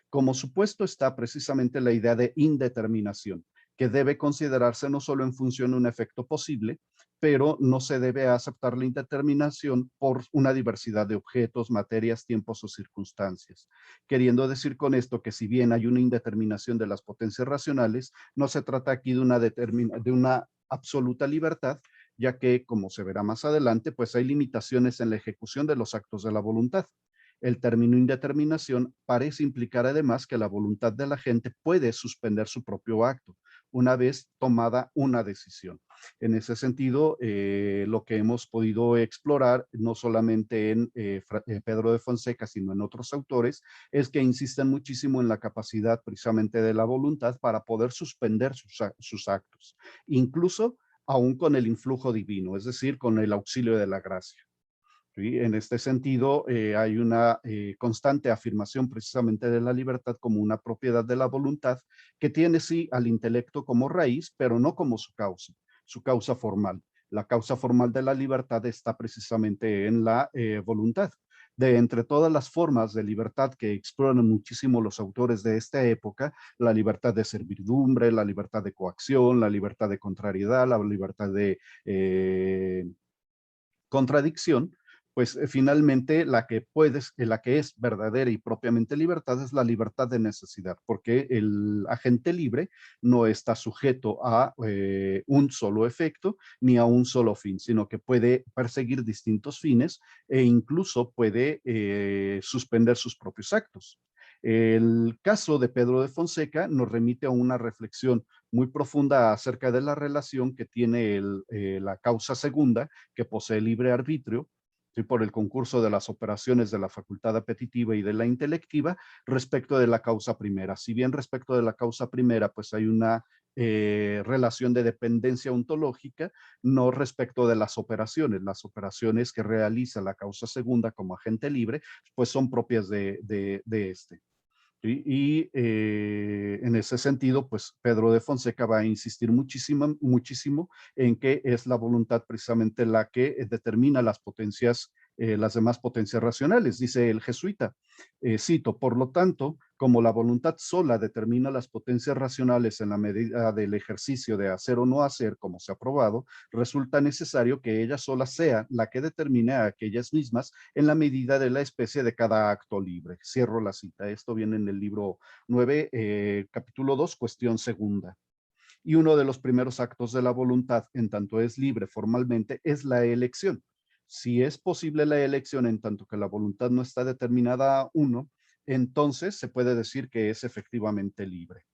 S5: Como supuesto está precisamente la idea de indeterminación, que debe considerarse no solo en función de un efecto posible, pero no se debe aceptar la indeterminación por una diversidad de objetos, materias, tiempos o circunstancias. Queriendo decir con esto que si bien hay una indeterminación de las potencias racionales, no se trata aquí de una absoluta libertad, ya que, como se verá más adelante, pues hay limitaciones en la ejecución de los actos de la voluntad. El término indeterminación parece implicar además que la voluntad de la gente puede suspender su propio acto una vez tomada una decisión. En ese sentido, lo que hemos podido explorar, no solamente en Pedro de Fonseca, sino en otros autores, es que insisten muchísimo en la capacidad precisamente de la voluntad para poder suspender sus actos, incluso aún con el influjo divino, es decir, con el auxilio de la gracia. ¿Sí? En este sentido, hay una constante afirmación precisamente de la libertad como una propiedad de la voluntad que tiene sí al intelecto como raíz, pero no como su causa formal. La causa formal de la libertad está precisamente en la voluntad. De entre todas las formas de libertad que exploran muchísimo los autores de esta época, la libertad de servidumbre, la libertad de coacción, la libertad de contrariedad, la libertad de contradicción, pues finalmente la que es verdadera y propiamente libertad es la libertad de necesidad, porque el agente libre no está sujeto a un solo efecto ni a un solo fin, sino que puede perseguir distintos fines e incluso puede suspender sus propios actos. El caso de Pedro de Fonseca nos remite a una reflexión muy profunda acerca de la relación que tiene la causa segunda, que posee libre arbitrio, ¿sí? Por el concurso de las operaciones de la facultad apetitiva y de la intelectiva, respecto de la causa primera. Si bien respecto de la causa primera, pues hay una relación de dependencia ontológica, no respecto de las operaciones que realiza la causa segunda como agente libre, pues son propias de este. Y en ese sentido, pues Pedro de Fonseca va a insistir muchísimo en que es la voluntad precisamente la que determina las potencias, las demás potencias racionales. Dice el jesuita, cito, por lo tanto, Como la voluntad sola determina las potencias racionales en la medida del ejercicio de hacer o no hacer, como se ha probado, resulta necesario que ella sola sea la que determine a aquellas mismas en la medida de la especie de cada acto libre. Cierro la cita. Esto viene en el libro 9, capítulo 2, cuestión segunda. Y uno de los primeros actos de la voluntad, en tanto es libre formalmente, es la elección. Si es posible la elección en tanto que la voluntad no está determinada a uno, entonces se puede decir que es efectivamente libre.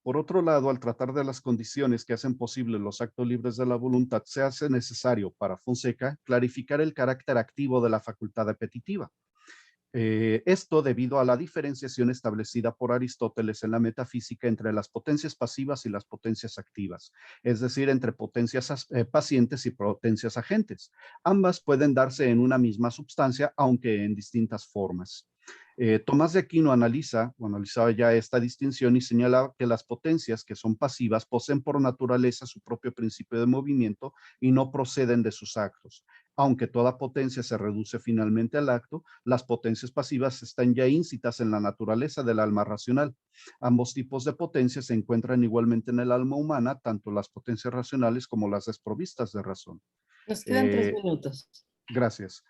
S5: Por otro lado, al tratar de las condiciones que hacen posible los actos libres de la voluntad, se hace necesario para Fonseca clarificar el carácter activo de la facultad apetitiva. Esto debido a la diferenciación establecida por Aristóteles en la metafísica entre las potencias pasivas y las potencias activas, es decir, entre potencias pacientes y potencias agentes. Ambas pueden darse en una misma sustancia, aunque en distintas formas. Tomás de Aquino analizaba ya esta distinción y señalaba que las potencias que son pasivas poseen por naturaleza su propio principio de movimiento y no proceden de sus actos. Aunque toda potencia se reduce finalmente al acto, las potencias pasivas están ya íncitas en la naturaleza del alma racional. Ambos tipos de potencias se encuentran igualmente en el alma humana, tanto las potencias racionales como las desprovistas de razón.
S2: Nos quedan 3 minutos.
S5: Gracias.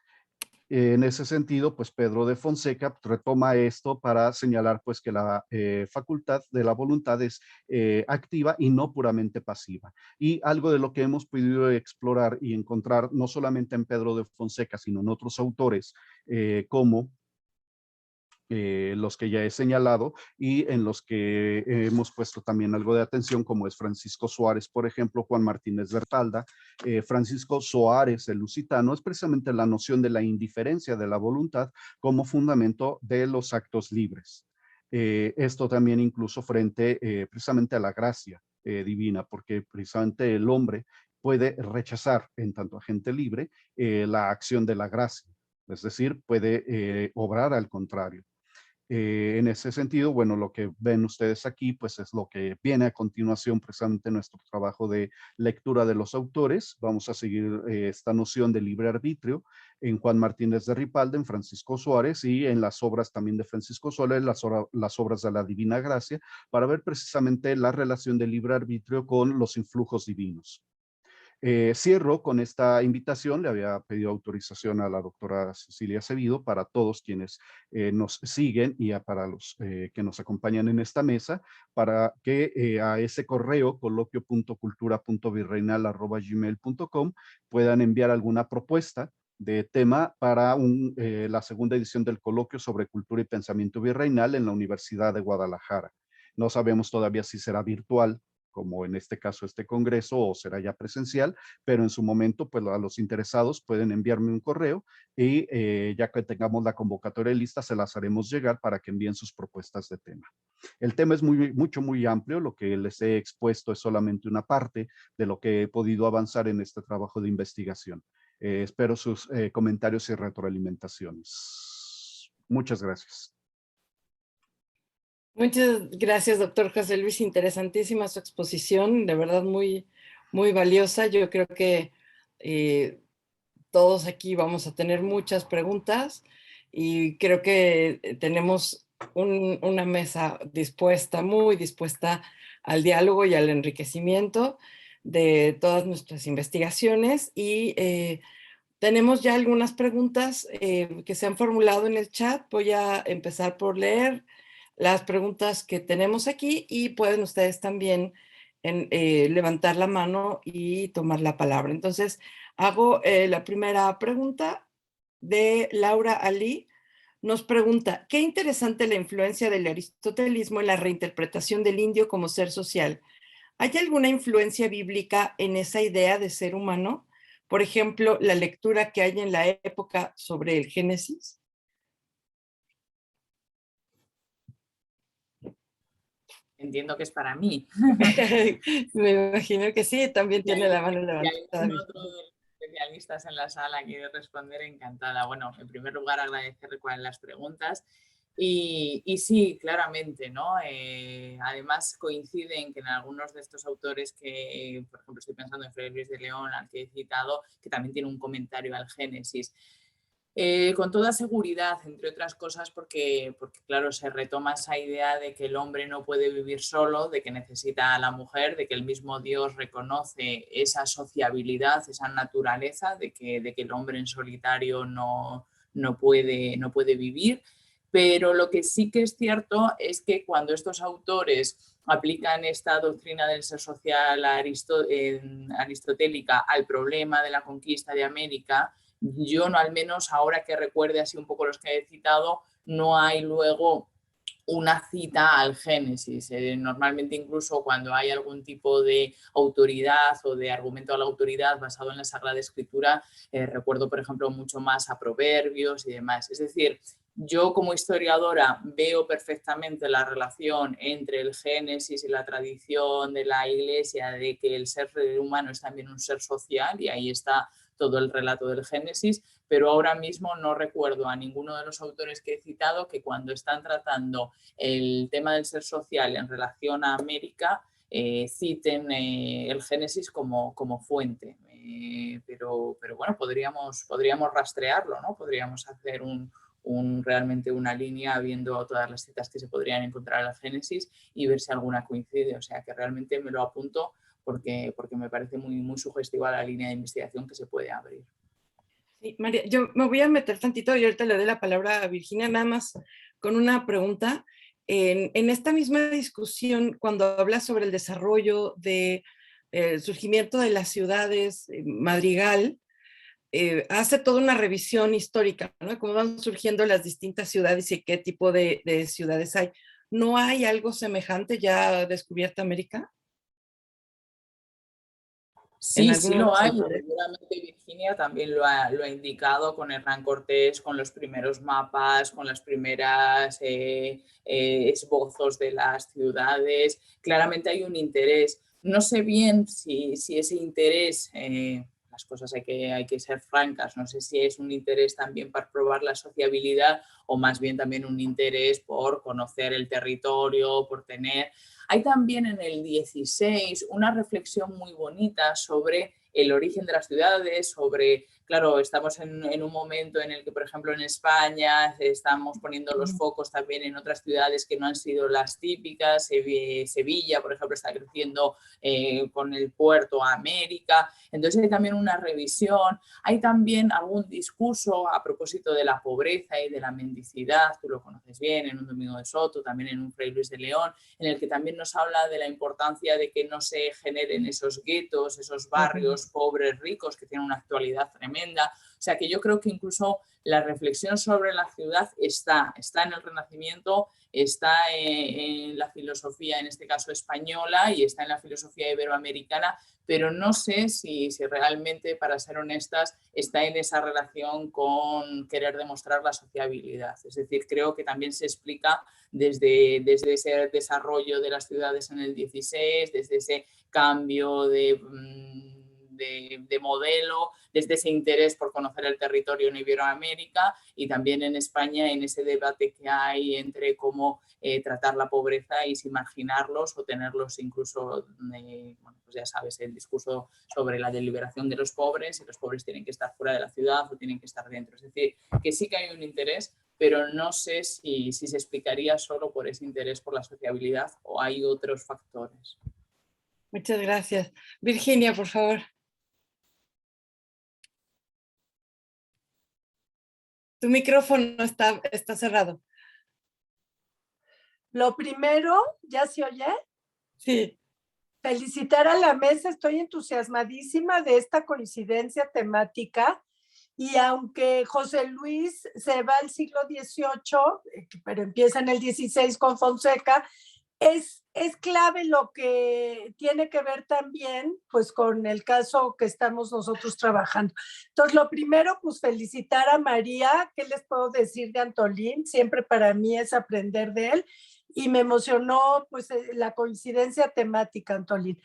S5: En ese sentido, pues Pedro de Fonseca retoma esto para señalar pues que la facultad de la voluntad es activa y no puramente pasiva. Y algo de lo que hemos podido explorar y encontrar no solamente en Pedro de Fonseca, sino en otros autores como los que ya he señalado y en los que hemos puesto también algo de atención, como es Francisco Suárez, por ejemplo, Juan Martínez Bertalda. Francisco Suárez, el lusitano, es precisamente la noción de la indiferencia de la voluntad como fundamento de los actos libres. Esto también incluso frente precisamente a la gracia divina, porque precisamente el hombre puede rechazar en tanto agente libre la acción de la gracia, es decir, puede obrar al contrario. En ese sentido, bueno, lo que ven ustedes aquí, pues es lo que viene a continuación, precisamente nuestro trabajo de lectura de los autores. Vamos a seguir esta noción de libre arbitrio en Juan Martínez de Ripalda, en Francisco Suárez y en las obras también de Francisco Suárez, las obras de la Divina Gracia, para ver precisamente la relación del libre arbitrio con los influjos divinos. Cierro con esta invitación. Le había pedido autorización a la doctora Cecilia Acevido para todos quienes nos siguen y para los que nos acompañan en esta mesa, para que a ese correo coloquio.cultura.virreinal@gmail.com puedan enviar alguna propuesta de tema para la segunda edición del coloquio sobre cultura y pensamiento virreinal en la Universidad de Guadalajara. No sabemos todavía si será virtual, como en este caso este congreso, o será ya presencial, pero en su momento, pues a los interesados pueden enviarme un correo y ya que tengamos la convocatoria lista, se las haremos llegar para que envíen sus propuestas de tema. El tema es muy amplio. Lo que les he expuesto es solamente una parte de lo que he podido avanzar en este trabajo de investigación. Espero sus comentarios y retroalimentaciones. Muchas gracias.
S2: Muchas gracias, doctor José Luis. Interesantísima su exposición, de verdad muy valiosa. Yo creo que todos aquí vamos a tener muchas preguntas y creo que tenemos una mesa muy dispuesta al diálogo y al enriquecimiento de todas nuestras investigaciones y tenemos ya algunas preguntas que se han formulado en el chat. Voy a empezar por leer las preguntas que tenemos aquí y pueden ustedes también levantar la mano y tomar la palabra. Entonces, hago la primera pregunta de Laura Ali. Nos pregunta, qué interesante la influencia del aristotelismo en la reinterpretación del indio como ser social. ¿Hay alguna influencia bíblica en esa idea de ser humano? Por ejemplo, la lectura que hay en la época sobre el Génesis.
S4: Entiendo que es para mí.
S2: Me imagino que sí, también tiene la mano levantada.
S4: Si hay otro de los especialistas en la sala quiere responder, encantada. Bueno, en primer lugar agradecer las preguntas Y sí, claramente, ¿no? Además coinciden que en algunos de estos autores que, por ejemplo, estoy pensando en Fray Luis de León, al que he citado, que también tiene un comentario al Génesis. Con toda seguridad, entre otras cosas, porque claro, se retoma esa idea de que el hombre no puede vivir solo, de que necesita a la mujer, de que el mismo Dios reconoce esa sociabilidad, esa naturaleza, de que el hombre en solitario no puede vivir. Pero lo que sí que es cierto es que cuando estos autores aplican esta doctrina del ser social aristotélica al problema de la conquista de América, yo no, al menos ahora que recuerde así un poco los que he citado, no hay luego una cita al Génesis. Normalmente incluso cuando hay algún tipo de autoridad o de argumento a la autoridad basado en la Sagrada Escritura, recuerdo por ejemplo mucho más a Proverbios y demás. Es decir, yo como historiadora veo perfectamente la relación entre el Génesis y la tradición de la Iglesia de que el ser humano es también un ser social, y ahí está todo el relato del Génesis, pero ahora mismo no recuerdo a ninguno de los autores que he citado que cuando están tratando el tema del ser social en relación a América citen el Génesis como fuente. Pero bueno, podríamos rastrearlo, ¿no? Podríamos hacer realmente una línea viendo todas las citas que se podrían encontrar en el Génesis y ver si alguna coincide. O sea que realmente me lo apunto porque me parece muy sugestiva la línea de investigación que se puede abrir.
S2: Sí, María, yo me voy a meter tantito y ahorita le doy la palabra a Virginia, nada más con una pregunta. En esta misma discusión, cuando habla sobre el desarrollo del surgimiento de las ciudades, Madrigal hace toda una revisión histórica, ¿no? Cómo van surgiendo las distintas ciudades y qué tipo de ciudades hay. ¿No hay algo semejante ya descubierto en América?
S4: Sí, sí lo hay. Seguramente Virginia también lo ha indicado con Hernán Cortés, con los primeros mapas, con las primeras esbozos de las ciudades. Claramente hay un interés. No sé bien si ese interés, las cosas hay que ser francas, no sé si es un interés también para probar la sociabilidad o más bien también un interés por conocer el territorio, por tener... Hay también en el 16 una reflexión muy bonita sobre el origen de las ciudades, sobre, claro, estamos en un momento en el que, por ejemplo, en España estamos poniendo los focos también en otras ciudades que no han sido las típicas. Sevilla, por ejemplo, está creciendo con el puerto a América. Entonces hay también una revisión. Hay también algún discurso a propósito de la pobreza y de la mendicidad, tú lo conoces bien, en un Domingo de Soto, también en un Fray Luis de León, en el que también nos habla de la importancia de que no se generen esos guetos, esos barrios pobres, ricos, que tienen una actualidad tremenda. O sea que yo creo que incluso la reflexión sobre la ciudad está en el Renacimiento, está en la filosofía, en este caso española, y está en la filosofía iberoamericana, pero no sé si realmente, para ser honestas, está en esa relación con querer demostrar la sociabilidad. Es decir, creo que también se explica desde ese desarrollo de las ciudades en el 16, desde ese cambio de modelo, desde ese interés por conocer el territorio en Iberoamérica, y también en España en ese debate que hay entre cómo tratar la pobreza y si marginarlos o tenerlos incluso, bueno, pues ya sabes, el discurso sobre la deliberación de los pobres, y los pobres tienen que estar fuera de la ciudad o tienen que estar dentro. Es decir, que sí que hay un interés, pero no sé si se explicaría solo por ese interés por la sociabilidad o hay otros factores.
S2: Muchas gracias. Virginia, por favor. Tu micrófono está cerrado.
S1: Lo primero, ¿ya se oye?
S2: Sí.
S1: Felicitar a la mesa, estoy entusiasmadísima de esta coincidencia temática, y aunque José Luis se va al siglo XVIII, pero empieza en el XVI con Fonseca, es clave lo que tiene que ver también pues con el caso que estamos nosotros trabajando. Entonces, lo primero, pues felicitar a María. ¿Qué les puedo decir de Antolín? Siempre para mí es aprender de él, y me emocionó pues la coincidencia temática, Antolín.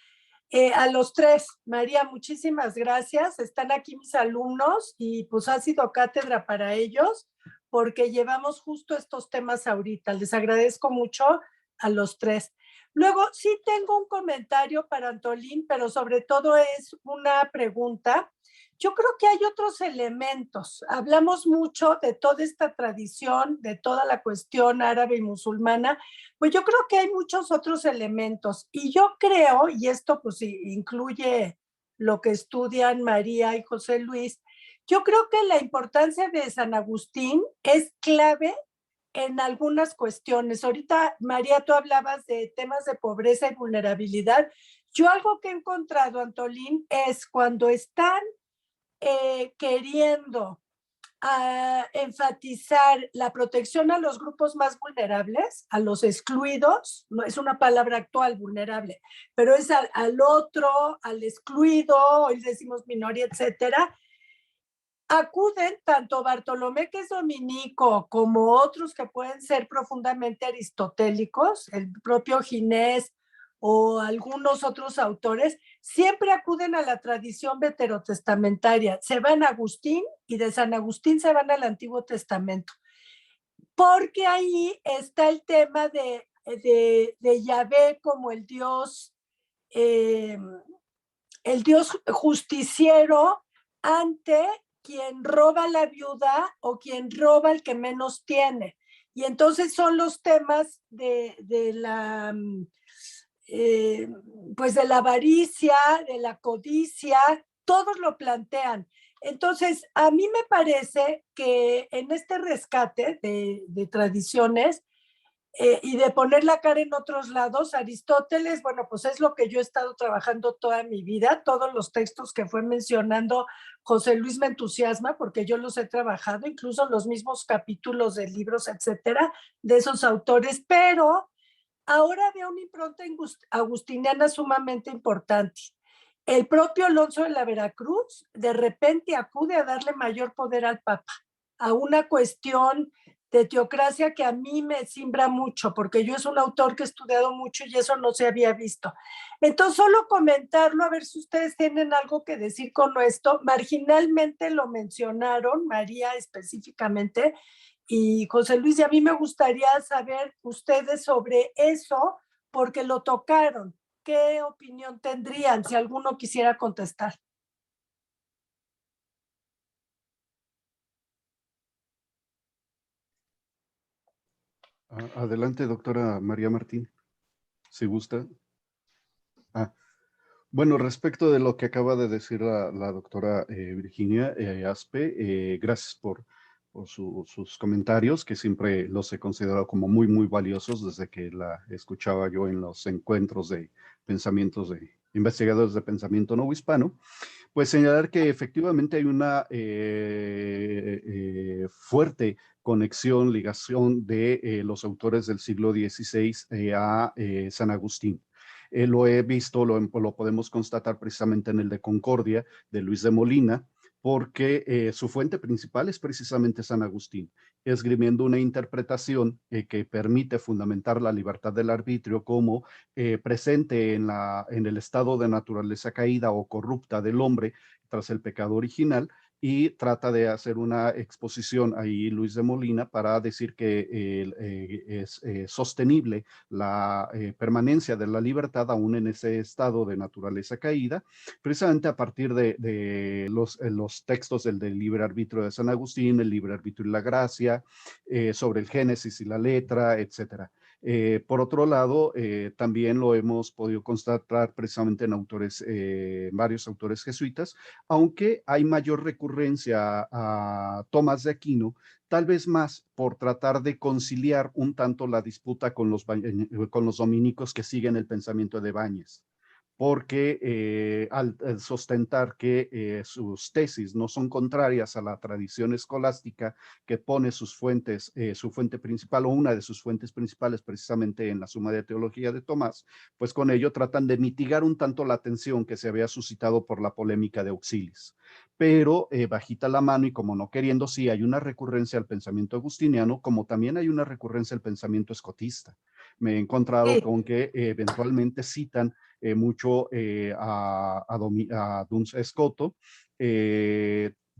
S1: A los tres, María, muchísimas gracias. Están aquí mis alumnos y pues ha sido cátedra para ellos, porque llevamos justo estos temas ahorita. Les agradezco mucho a los tres. Luego, sí tengo un comentario para Antolín, pero sobre todo es una pregunta. Yo creo que hay otros elementos. Hablamos mucho de toda esta tradición, de toda la cuestión árabe y musulmana, pues yo creo que hay muchos otros elementos. Y yo creo, y esto pues incluye lo que estudian María y José Luis, yo creo que la importancia de San Agustín es clave en algunas cuestiones. Ahorita, María, tú hablabas de temas de pobreza y vulnerabilidad. Yo algo que he encontrado, Antolín, es cuando están queriendo enfatizar la protección a los grupos más vulnerables, a los excluidos, no es una palabra actual, vulnerable, pero es al otro, al excluido, hoy decimos minoría, etcétera. Acuden tanto Bartolomé, que es dominico, como otros que pueden ser profundamente aristotélicos, el propio Ginés o algunos otros autores, siempre acuden a la tradición veterotestamentaria. Se van a Agustín y de San Agustín se van al Antiguo Testamento, porque ahí está el tema de Yahvé como el Dios justiciero ante quien roba la viuda o quien roba el que menos tiene. Y entonces son los temas de la, pues de la avaricia, de la codicia, todos lo plantean. Entonces, a mí me parece que en este rescate de tradiciones, y de poner la cara en otros lados, Aristóteles, bueno, pues es lo que yo he estado trabajando toda mi vida, todos los textos que fue mencionando José Luis me entusiasma porque yo los he trabajado, incluso los mismos capítulos de libros, etcétera, de esos autores, pero ahora veo una impronta agustiniana sumamente importante. El propio Alonso de la Veracruz de repente acude a darle mayor poder al Papa, a una cuestión de teocracia que a mí me simbra mucho, porque yo es un autor que he estudiado mucho y eso no se había visto. Entonces, solo comentarlo, a ver si ustedes tienen algo que decir con esto. Marginalmente lo mencionaron, María específicamente, y José Luis, y a mí me gustaría saber ustedes sobre eso, porque lo tocaron. ¿Qué opinión tendrían si alguno quisiera contestar?
S5: Adelante, doctora María Martín, si gusta. Bueno, respecto de lo que acaba de decir la doctora Virginia Aspe, gracias por sus comentarios, que siempre los he considerado como muy, muy valiosos desde que la escuchaba yo en los encuentros de pensamientos de investigadores de pensamiento no hispano. Pues señalar que efectivamente hay una fuerte conexión, ligación de los autores del siglo XVI a San Agustín. Lo he visto, lo podemos constatar precisamente en el de Concordia de Luis de Molina, porque su fuente principal es precisamente San Agustín, esgrimiendo una interpretación que permite fundamentar la libertad del arbitrio como presente en el estado de naturaleza caída o corrupta del hombre tras el pecado original, y trata de hacer una exposición ahí Luis de Molina para decir que es sostenible la permanencia de la libertad aún en ese estado de naturaleza caída, precisamente a partir de los textos del libre arbitrio de San Agustín, el libre arbitrio y la gracia, sobre el Génesis y la letra, etcétera. Por otro lado, también lo hemos podido constatar precisamente en varios autores jesuitas, aunque hay mayor recurrencia a Tomás de Aquino, tal vez más por tratar de conciliar un tanto la disputa con los dominicos que siguen el pensamiento de Ibáñez, porque al sustentar que sus tesis no son contrarias a la tradición escolástica que pone sus fuentes, su fuente principal o una de sus fuentes principales precisamente en la Suma de Teología de Tomás, pues con ello tratan de mitigar un tanto la tensión que se había suscitado por la polémica de Auxilis. Pero bajita la mano y como no queriendo, sí hay una recurrencia al pensamiento agustiniano, como también hay una recurrencia al pensamiento escotista. Me he encontrado con que eventualmente citan mucho a Duns Scoto,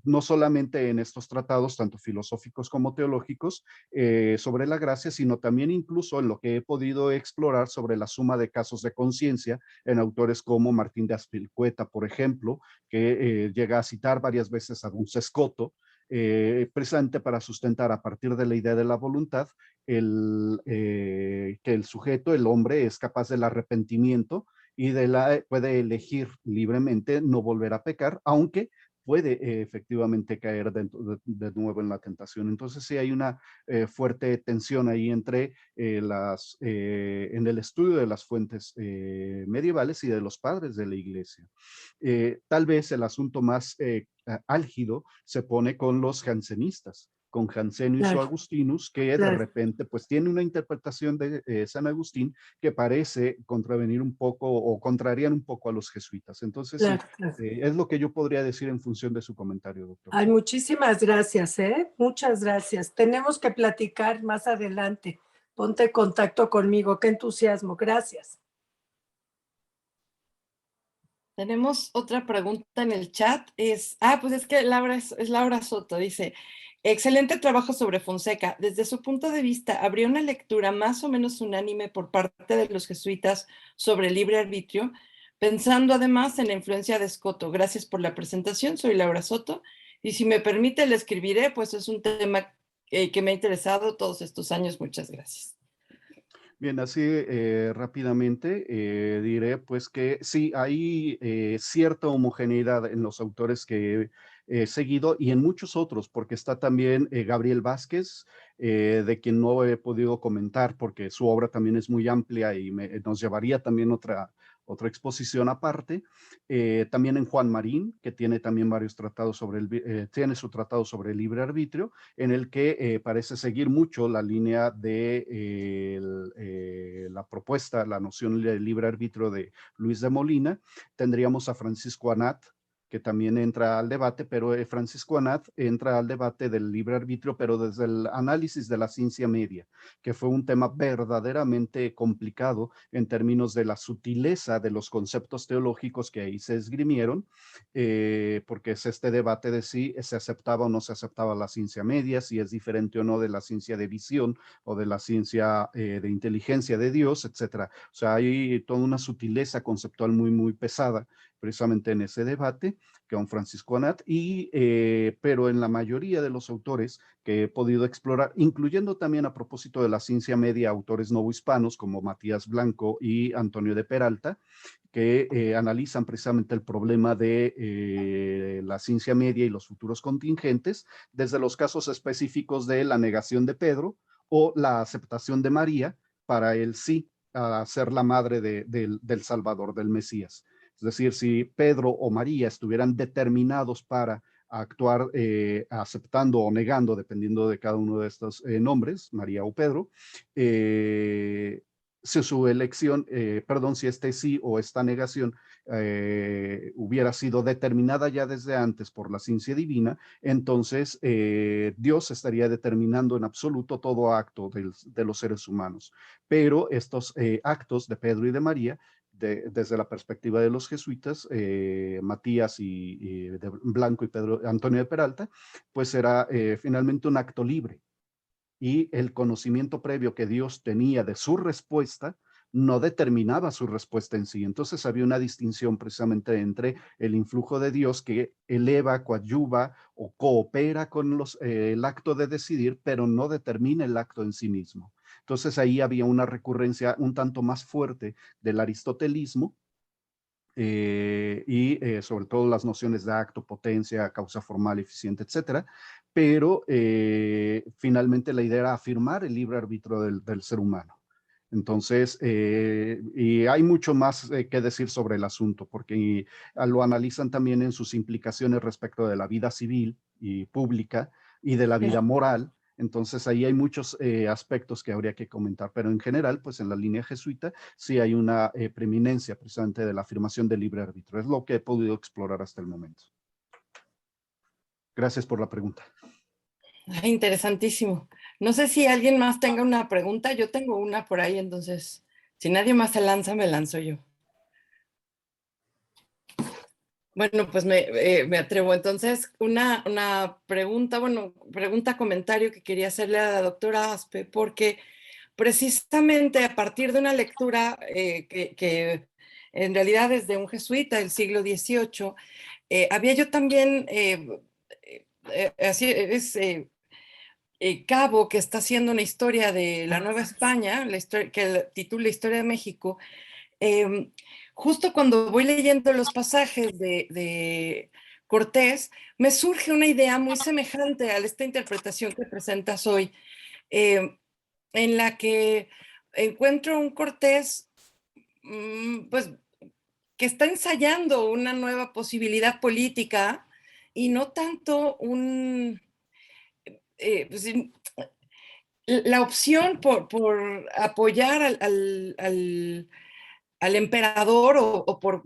S5: no solamente en estos tratados, tanto filosóficos como teológicos, sobre la gracia, sino también incluso en lo que he podido explorar sobre la suma de casos de conciencia en autores como Martín de Azpilicueta, por ejemplo, que llega a citar varias veces a Duns Scoto, precisamente para sustentar a partir de la idea de la voluntad que el sujeto, el hombre, es capaz del arrepentimiento y puede elegir libremente no volver a pecar, aunque puede efectivamente caer de nuevo en la tentación. Entonces sí hay una fuerte tensión ahí entre en el estudio de las fuentes medievales y de los padres de la iglesia. Tal vez el asunto más álgido se pone con los jansenistas, con Jansenio y su Agustinus, que de repente pues tiene una interpretación de San Agustín que parece contravenir un poco o contrariar un poco a los jesuitas. Entonces sí, es lo que yo podría decir en función de su comentario, doctor.
S1: Ay, muchísimas gracias, muchas gracias. Tenemos que platicar más adelante. Ponte en contacto conmigo, qué entusiasmo, gracias.
S2: Tenemos otra pregunta en el chat. Pues es que Laura es Laura Soto, dice, excelente trabajo sobre Fonseca. Desde su punto de vista, ¿habría una lectura más o menos unánime por parte de los jesuitas sobre el libre arbitrio? Pensando además en la influencia de Scoto. Gracias por la presentación, soy Laura Soto. Y si me permite, le escribiré, pues es un tema que me ha interesado todos estos años. Muchas gracias.
S5: Bien, así rápidamente diré pues que sí, hay cierta homogeneidad en los autores que he seguido y en muchos otros, porque está también Gabriel Vázquez, de quien no he podido comentar porque su obra también es muy amplia y nos llevaría también otra exposición aparte. También en Juan Marín, que tiene también varios tratados tiene su tratado sobre el libre arbitrio, en el que parece seguir mucho la línea de la propuesta, la noción de libre arbitrio de Luis de Molina. Tendríamos a Francisco Anat, que también entra al debate, pero Francisco Anat entra al debate del libre arbitrio, pero desde el análisis de la ciencia media, que fue un tema verdaderamente complicado en términos de la sutileza de los conceptos teológicos que ahí se esgrimieron, porque es este debate de si se aceptaba o no se aceptaba la ciencia media, si es diferente o no de la ciencia de visión o de la ciencia de inteligencia de Dios, etcétera. O sea, hay toda una sutileza conceptual muy, muy pesada precisamente en ese debate con Francisco Anat, pero en la mayoría de los autores que he podido explorar, incluyendo también a propósito de la ciencia media, autores novohispanos como Matías Blanco y Antonio de Peralta, que analizan precisamente el problema de la ciencia media y los futuros contingentes, desde los casos específicos de la negación de Pedro o la aceptación de María para el sí a ser la madre del Salvador, del Mesías. Es decir, si Pedro o María estuvieran determinados para actuar aceptando o negando, dependiendo de cada uno de estos nombres, María o Pedro, si su elección, si este sí o esta negación hubiera sido determinada ya desde antes por la ciencia divina, entonces Dios estaría determinando en absoluto todo acto de los seres humanos. Pero estos actos de Pedro y de María, desde la perspectiva de los jesuitas, Matías y de Blanco y Antonio de Peralta, pues era finalmente un acto libre. Y el conocimiento previo que Dios tenía de su respuesta no determinaba su respuesta en sí. Entonces había una distinción precisamente entre el influjo de Dios que eleva, coadyuva o coopera con el acto de decidir, pero no determina el acto en sí mismo. Entonces ahí había una recurrencia un tanto más fuerte del aristotelismo, y sobre todo las nociones de acto, potencia, causa formal, eficiente, etcétera, pero finalmente la idea era afirmar el libre arbitrio del ser humano. Entonces, y hay mucho más que decir sobre el asunto, porque lo analizan también en sus implicaciones respecto de la vida civil y pública y de la vida moral. Entonces ahí hay muchos aspectos que habría que comentar, pero en general, pues en la línea jesuita sí hay una preeminencia precisamente de la afirmación del libre arbitrio. Es lo que he podido explorar hasta el momento. Gracias por la pregunta.
S2: Interesantísimo. No sé si alguien más tenga una pregunta. Yo tengo una por ahí, entonces, si nadie más se lanza, me lanzo yo. Bueno, pues me atrevo. Entonces, una pregunta, comentario que quería hacerle a la doctora Aspe, porque precisamente a partir de una lectura que en realidad es de un jesuita del siglo XVIII, había yo también, así es, Cabo, que está haciendo una historia de la Nueva España, que titula Historia de México. Justo cuando voy leyendo los pasajes de Cortés, me surge una idea muy semejante a esta interpretación que presentas hoy, en la que encuentro un Cortés, pues, que está ensayando una nueva posibilidad política y no tanto pues, la opción por apoyar al emperador o por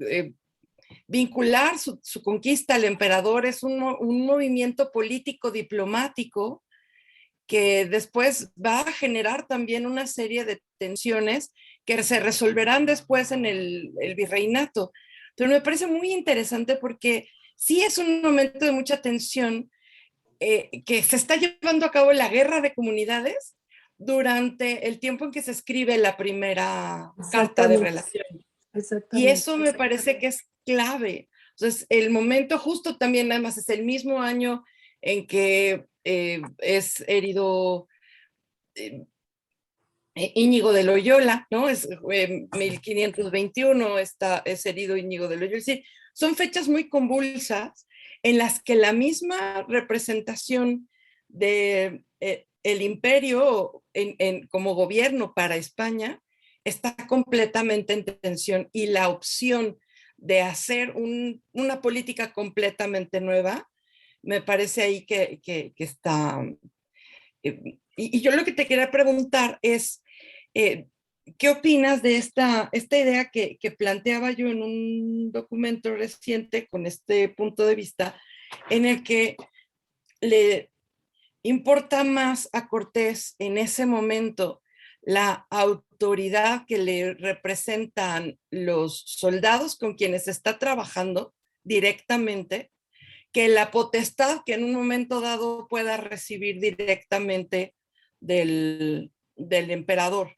S2: vincular su conquista al emperador. Es un movimiento político diplomático que después va a generar también una serie de tensiones que se resolverán después en el virreinato. Pero me parece muy interesante porque sí es un momento de mucha tensión, que se está llevando a cabo la guerra de comunidades durante el tiempo en que se escribe la primera carta de relación. Y eso me parece que es clave. Entonces, el momento justo también, además, es el mismo año en que es herido Íñigo de Loyola, ¿no? Es 1521, es herido Íñigo de Loyola. Es decir, son fechas muy convulsas en las que la misma representación de el imperio como gobierno para España está completamente en tensión, y la opción de hacer una política completamente nueva, me parece ahí que está... y yo lo que te quería preguntar es, ¿qué opinas de esta idea que planteaba yo en un documento reciente con este punto de vista, en el que le importa más a Cortés en ese momento la autoridad que le representan los soldados con quienes está trabajando directamente, que la potestad que en un momento dado pueda recibir directamente del emperador,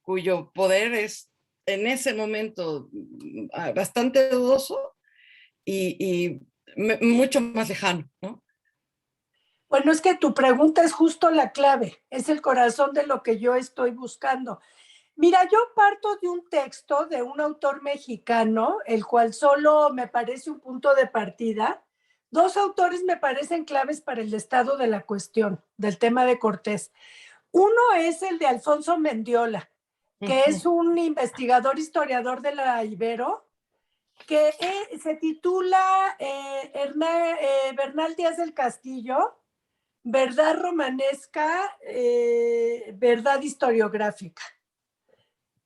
S2: cuyo poder es en ese momento bastante dudoso y mucho más lejano, ¿no?
S1: Bueno, es que tu pregunta es justo la clave, es el corazón de lo que yo estoy buscando. Mira, yo parto de un texto de un autor mexicano, el cual solo me parece un punto de partida. Dos autores me parecen claves para el estado de la cuestión, del tema de Cortés. Uno es el de Alfonso Mendiola, que es un investigador historiador de la Ibero, que se titula Bernal Díaz del Castillo, Verdad romanesca, verdad historiográfica.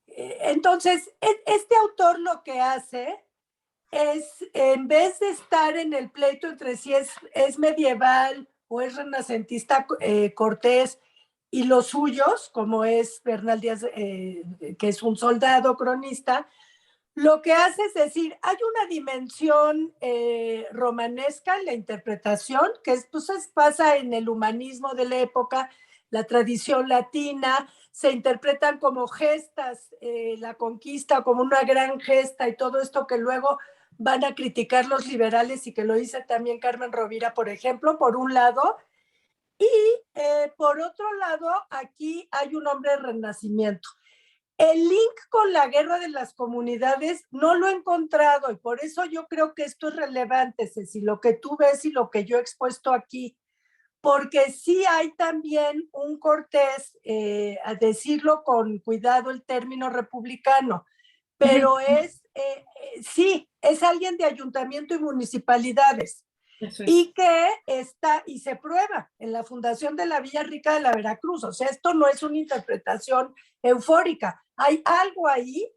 S1: Entonces, este autor lo que hace es, en vez de estar en el pleito entre si es medieval o es renacentista Cortés y los suyos, como es Bernal Díaz, que es un soldado cronista, lo que hace es decir, hay una dimensión romanesca en la interpretación, que pasa en el humanismo de la época, la tradición latina, se interpretan como gestas, la conquista como una gran gesta y todo esto que luego van a criticar los liberales y que lo dice también Carmen Rovira, por ejemplo, por un lado. Y por otro lado, aquí hay un hombre de renacimiento. El link con la guerra de las comunidades no lo he encontrado y por eso yo creo que esto es relevante, Ceci, lo que tú ves y lo que yo he expuesto aquí, porque sí hay también un Cortés, a decirlo con cuidado el término republicano, pero sí, es alguien de ayuntamiento y municipalidades. Y que está, y se prueba en la fundación de la Villa Rica de la Veracruz. O sea, esto no es una interpretación eufórica. Hay algo ahí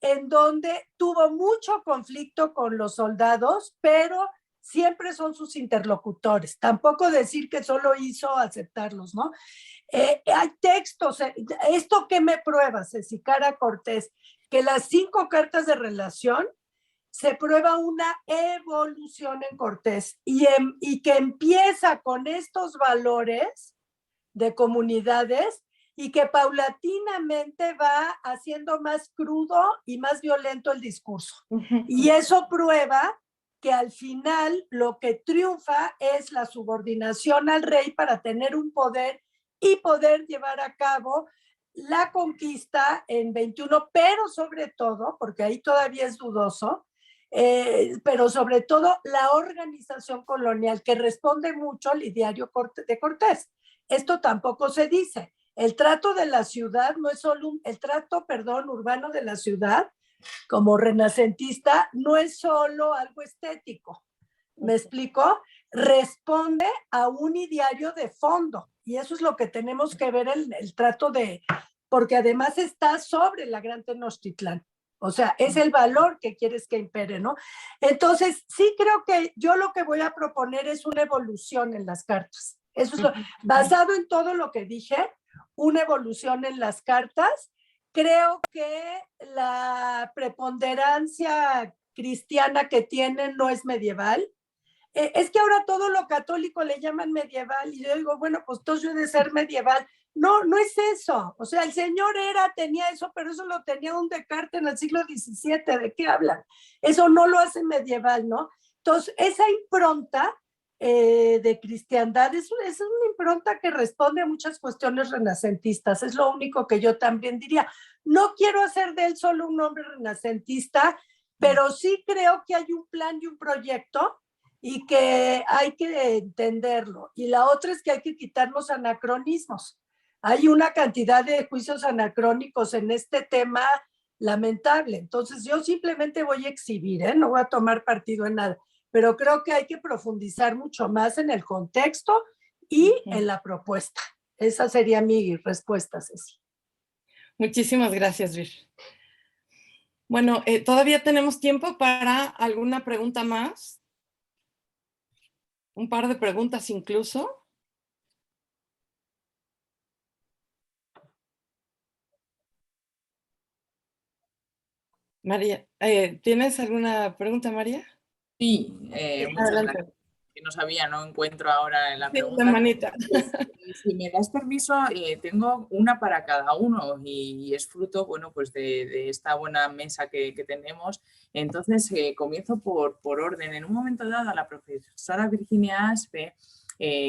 S1: en donde tuvo mucho conflicto con los soldados, pero siempre son sus interlocutores. Tampoco decir que solo hizo aceptarlos, ¿no? Hay textos. ¿Esto qué me prueba, Ceci Cara Cortés? Que las 5 cartas de relación se prueba una evolución en Cortés y que empieza con estos valores de comunidades y que paulatinamente va haciendo más crudo y más violento el discurso. Y eso prueba que al final lo que triunfa es la subordinación al rey para tener un poder y poder llevar a cabo la conquista en 21, pero sobre todo, porque ahí todavía es dudoso, pero sobre todo la organización colonial, que responde mucho al ideario de Cortés. Esto tampoco se dice. El trato de la ciudad no es solo el trato, urbano de la ciudad como renacentista no es solo algo estético. ¿Me explico? Responde a un ideario de fondo y eso es lo que tenemos que ver el trato porque además está sobre la Gran Tenochtitlán. O sea, es el valor que quieres que impere, ¿no? Entonces, sí creo que yo lo que voy a proponer es una evolución en las cartas. Eso es basado en todo lo que dije, una evolución en las cartas. Creo que la preponderancia cristiana que tienen no es medieval. Es que ahora todo lo católico le llaman medieval y yo digo, bueno, pues entonces yo he de ser medieval. No, no es eso. O sea, el señor tenía eso, pero eso lo tenía un Descartes en el siglo XVII. ¿De qué hablan? Eso no lo hace medieval, ¿no? Entonces, esa impronta de cristiandad es una impronta que responde a muchas cuestiones renacentistas. Es lo único que yo también diría. No quiero hacer de él solo un hombre renacentista, pero sí creo que hay un plan y un proyecto y que hay que entenderlo. Y la otra es que hay que quitar los anacronismos. Hay una cantidad de juicios anacrónicos en este tema lamentable. Entonces yo simplemente voy a exhibir, no voy a tomar partido en nada, pero creo que hay que profundizar mucho más en el contexto y en la propuesta. Esa sería mi respuesta, Ceci.
S2: Muchísimas gracias, Vir. Bueno, todavía tenemos tiempo para alguna pregunta más. Un par de preguntas incluso. María, ¿tienes alguna pregunta, María?
S4: Sí, muchas gracias. Que no sabía, no encuentro ahora en la pregunta.
S2: La manita.
S4: Si me das permiso, tengo una para cada uno y es fruto, bueno, pues de esta buena mesa que tenemos. Entonces, comienzo por orden. En un momento dado, la profesora Virginia Aspe,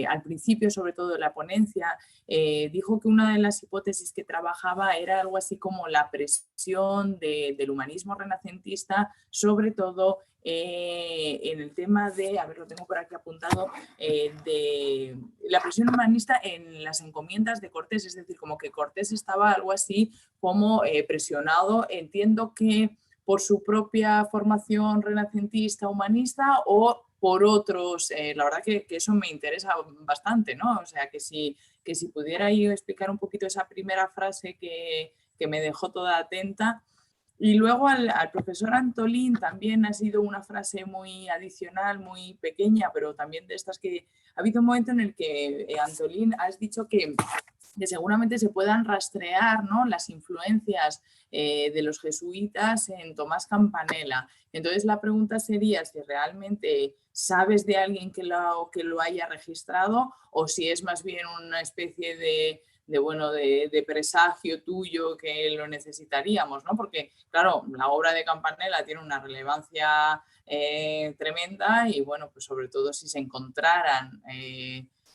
S4: al principio, sobre todo de la ponencia, dijo que una de las hipótesis que trabajaba era algo así como la presión del humanismo renacentista, sobre todo en el tema de, a ver, lo tengo por aquí apuntado, de la presión humanista en las encomiendas de Cortés, es decir, como que Cortés estaba algo así como presionado, entiendo que por su propia formación renacentista, humanista o por otros, la verdad que eso me interesa bastante, ¿no? O sea, que si pudiera yo explicar un poquito esa primera frase que me dejó toda atenta. Y luego al profesor Antolín también ha sido una frase muy adicional, muy pequeña, pero también de estas que ha habido un momento en el que, Antolín, has dicho que seguramente se puedan rastrear, ¿no?, las influencias de los jesuitas en Tomás Campanella. Entonces la pregunta sería si realmente sabes de alguien que lo haya registrado o si es más bien una especie de presagio tuyo que lo necesitaríamos, ¿no? Porque, claro, la obra de Campanella tiene una relevancia tremenda y, bueno, pues sobre todo si se encontraran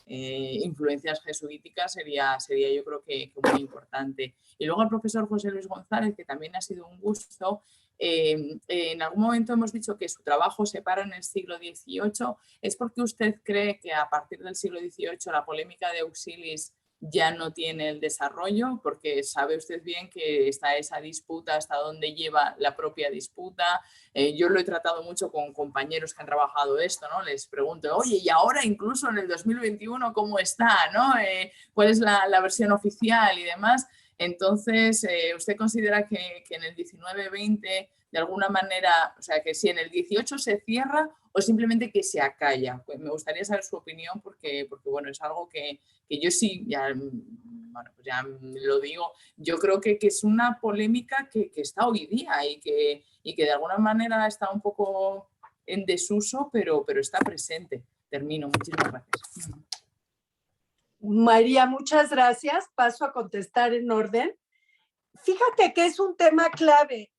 S4: influencias jesuíticas sería yo creo que muy importante. Y luego al profesor José Luis González, que también ha sido un gusto. En algún momento hemos dicho que su trabajo se para en el siglo XVIII. ¿Es porque usted cree que a partir del siglo XVIII la polémica de Auxilis ya no tiene el desarrollo? Porque sabe usted bien que está esa disputa, hasta dónde lleva la propia disputa. Yo lo he tratado mucho con compañeros que han trabajado esto, ¿no? Les pregunto, oye, y ahora incluso en el 2021, ¿cómo está, no? ¿Cuál es la versión oficial y demás? Entonces, ¿usted considera que en el 19-20 de alguna manera, o sea, que si en el 18 se cierra o simplemente que se acalla. Pues me gustaría saber su opinión porque bueno, es algo que yo sí, ya, bueno, pues ya lo digo, yo creo que es una polémica que está hoy día y que de alguna manera está un poco en desuso, pero está presente. Termino. Muchísimas gracias.
S1: María, muchas gracias. Paso a contestar en orden. Fíjate que es un tema clave.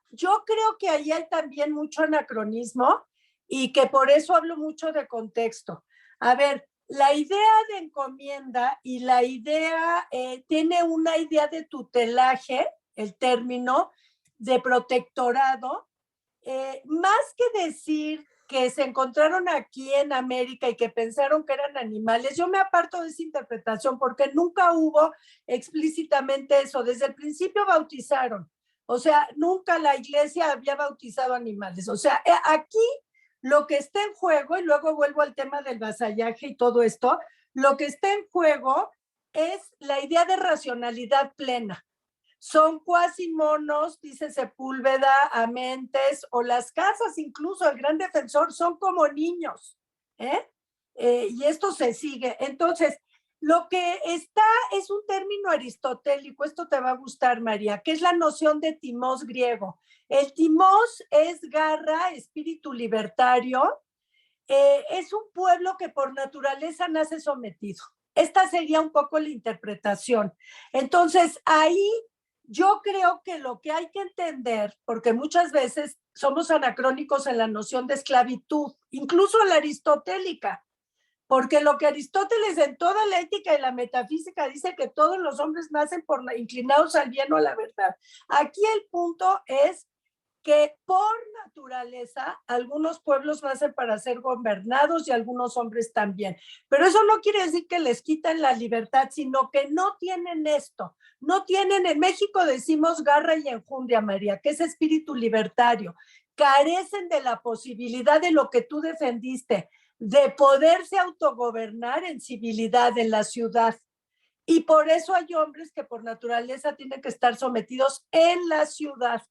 S1: Yo creo que ahí hay también mucho anacronismo y que por eso hablo mucho de contexto. A ver, la idea de encomienda y la idea, tiene una idea de tutelaje, el término de protectorado, más que decir que se encontraron aquí en América y que pensaron que eran animales, yo me aparto de esa interpretación porque nunca hubo explícitamente eso. Desde el principio bautizaron, o sea, nunca la iglesia había bautizado animales. O sea, aquí lo que está en juego, y luego vuelvo al tema del vasallaje y todo esto, lo que está en juego es la idea de racionalidad plena. Son cuasi monos, dice Sepúlveda, Amentes, o las casas, incluso el gran defensor, son como niños, y esto se sigue. Entonces, lo que está es un término aristotélico, esto te va a gustar, María, que es la noción de timos griego. El timos es garra, espíritu libertario, es un pueblo que por naturaleza nace sometido. Esta sería un poco la interpretación. Entonces, ahí yo creo que lo que hay que entender, porque muchas veces somos anacrónicos en la noción de esclavitud, incluso la aristotélica, porque lo que Aristóteles en toda la ética y la metafísica dice que todos los hombres nacen inclinados al bien o a la verdad. Aquí el punto es que por naturaleza algunos pueblos nacen para ser gobernados y algunos hombres también. Pero eso no quiere decir que les quiten la libertad, sino que no tienen esto. No tienen, en México decimos garra y enjundia, María, que es espíritu libertario. Carecen de la posibilidad de lo que tú defendiste, de poderse autogobernar en civilidad en la ciudad. Y por eso hay hombres que por naturaleza tienen que estar sometidos en la ciudad.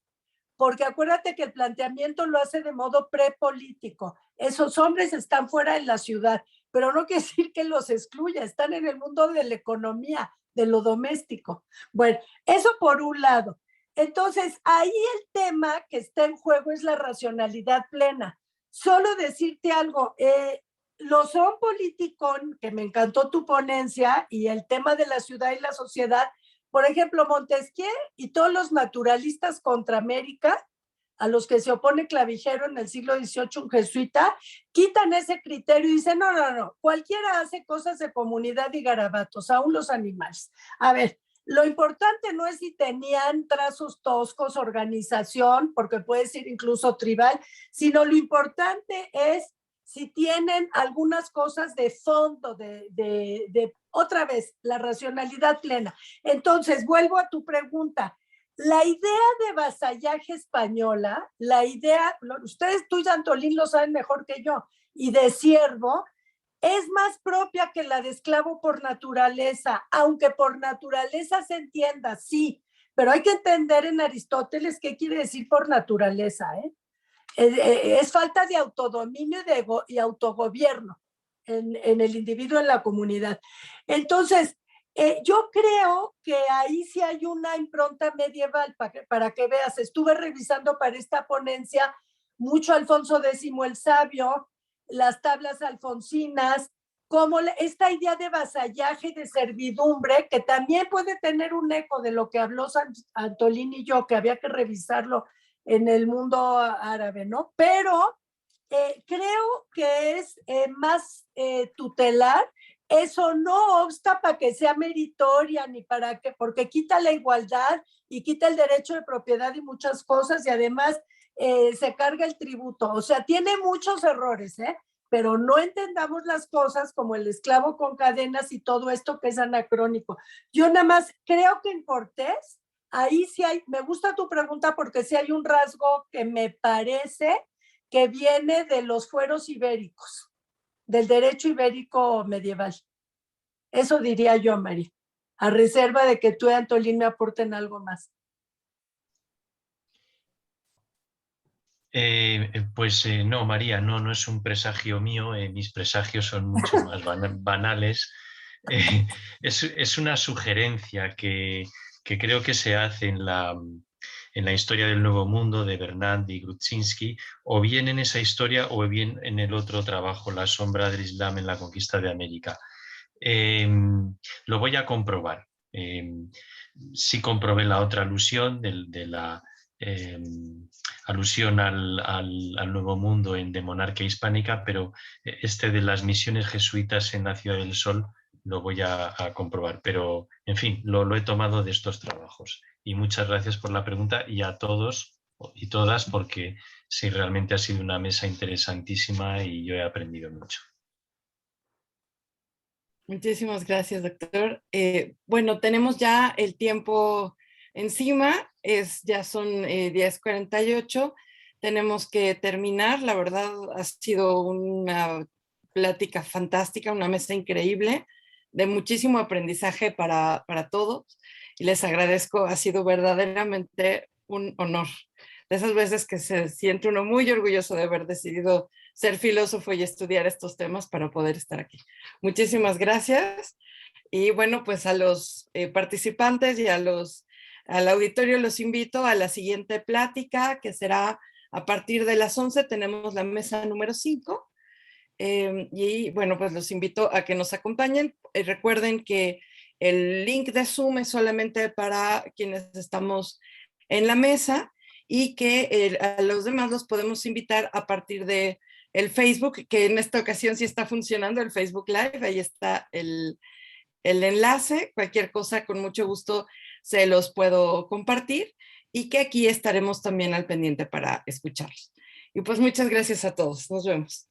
S1: Porque acuérdate que el planteamiento lo hace de modo prepolítico. Esos hombres están fuera de la ciudad, pero no quiere decir que los excluya, están en el mundo de la economía, de lo doméstico. Bueno, eso por un lado. Entonces, ahí el tema que está en juego es la racionalidad plena. Solo decirte algo, los son politicón, que me encantó tu ponencia, y el tema de la ciudad y la sociedad. Por ejemplo, Montesquieu y todos los naturalistas contra América, a los que se opone Clavijero en el siglo XVIII, un jesuita, quitan ese criterio y dicen, no, cualquiera hace cosas de comunidad y garabatos, aún los animales. A ver, lo importante no es si tenían trazos toscos, organización, porque puede ser incluso tribal, sino lo importante es si tienen algunas cosas de fondo, de otra vez, la racionalidad plena. Entonces, vuelvo a tu pregunta. La idea de vasallaje española, la idea, ustedes, tú y Antolín lo saben mejor que yo, y de siervo, es más propia que la de esclavo por naturaleza, aunque por naturaleza se entienda, sí, pero hay que entender en Aristóteles qué quiere decir por naturaleza, es falta de autodominio y autogobierno en el individuo, en la comunidad. Entonces, yo creo que ahí sí hay una impronta medieval, para que veas. Estuve revisando para esta ponencia mucho Alfonso X el Sabio, las tablas alfonsinas, como esta idea de vasallaje y de servidumbre, que también puede tener un eco de lo que habló Antolín y yo, que había que revisarlo en el mundo árabe, ¿no? Pero creo que es más tutelar. Eso no obsta para que sea meritoria, ni para que, porque quita la igualdad y quita el derecho de propiedad y muchas cosas, y además se carga el tributo. O sea, tiene muchos errores, pero no entendamos las cosas como el esclavo con cadenas y todo esto que es anacrónico. Yo nada más creo que en Cortés, ahí sí hay, me gusta tu pregunta porque sí hay un rasgo que me parece que viene de los fueros ibéricos, del derecho ibérico medieval. Eso diría yo, María, a reserva de que tú y Antolín me aporten algo más.
S3: No, María, no es un presagio mío, mis presagios son mucho más banales. Es una sugerencia que creo que se hace en la historia del Nuevo Mundo de Bernard y Grudzinski, o bien en esa historia o bien en el otro trabajo, La sombra del Islam en la conquista de América. Lo voy a comprobar. Sí comprobé la otra alusión de la alusión al Nuevo Mundo de Monarquía Hispánica, pero este de las misiones jesuitas en la Ciudad del Sol lo voy a comprobar. Pero, en fin, lo he tomado de estos trabajos. Y muchas gracias por la pregunta y a todos y todas, porque sí, realmente ha sido una mesa interesantísima y yo he aprendido mucho.
S2: Muchísimas gracias, doctor. Bueno, tenemos ya el tiempo encima, ya son 10:48, tenemos que terminar. La verdad ha sido una plática fantástica, una mesa increíble, de muchísimo aprendizaje para todos, y les agradezco, ha sido verdaderamente un honor. De esas veces que se siente uno muy orgulloso de haber decidido ser filósofo y estudiar estos temas para poder estar aquí. Muchísimas gracias. Y bueno, pues a los participantes y al auditorio los invito a la siguiente plática, que será a partir de las 11. Tenemos la mesa número 5. Y bueno, pues los invito a que nos acompañen. Recuerden que el link de Zoom es solamente para quienes estamos en la mesa, y que a los demás los podemos invitar a partir de el Facebook, que en esta ocasión sí está funcionando, el Facebook Live. Ahí está el enlace. Cualquier cosa, con mucho gusto se los puedo compartir, y que aquí estaremos también al pendiente para escucharlos. Y pues muchas gracias a todos. Nos vemos.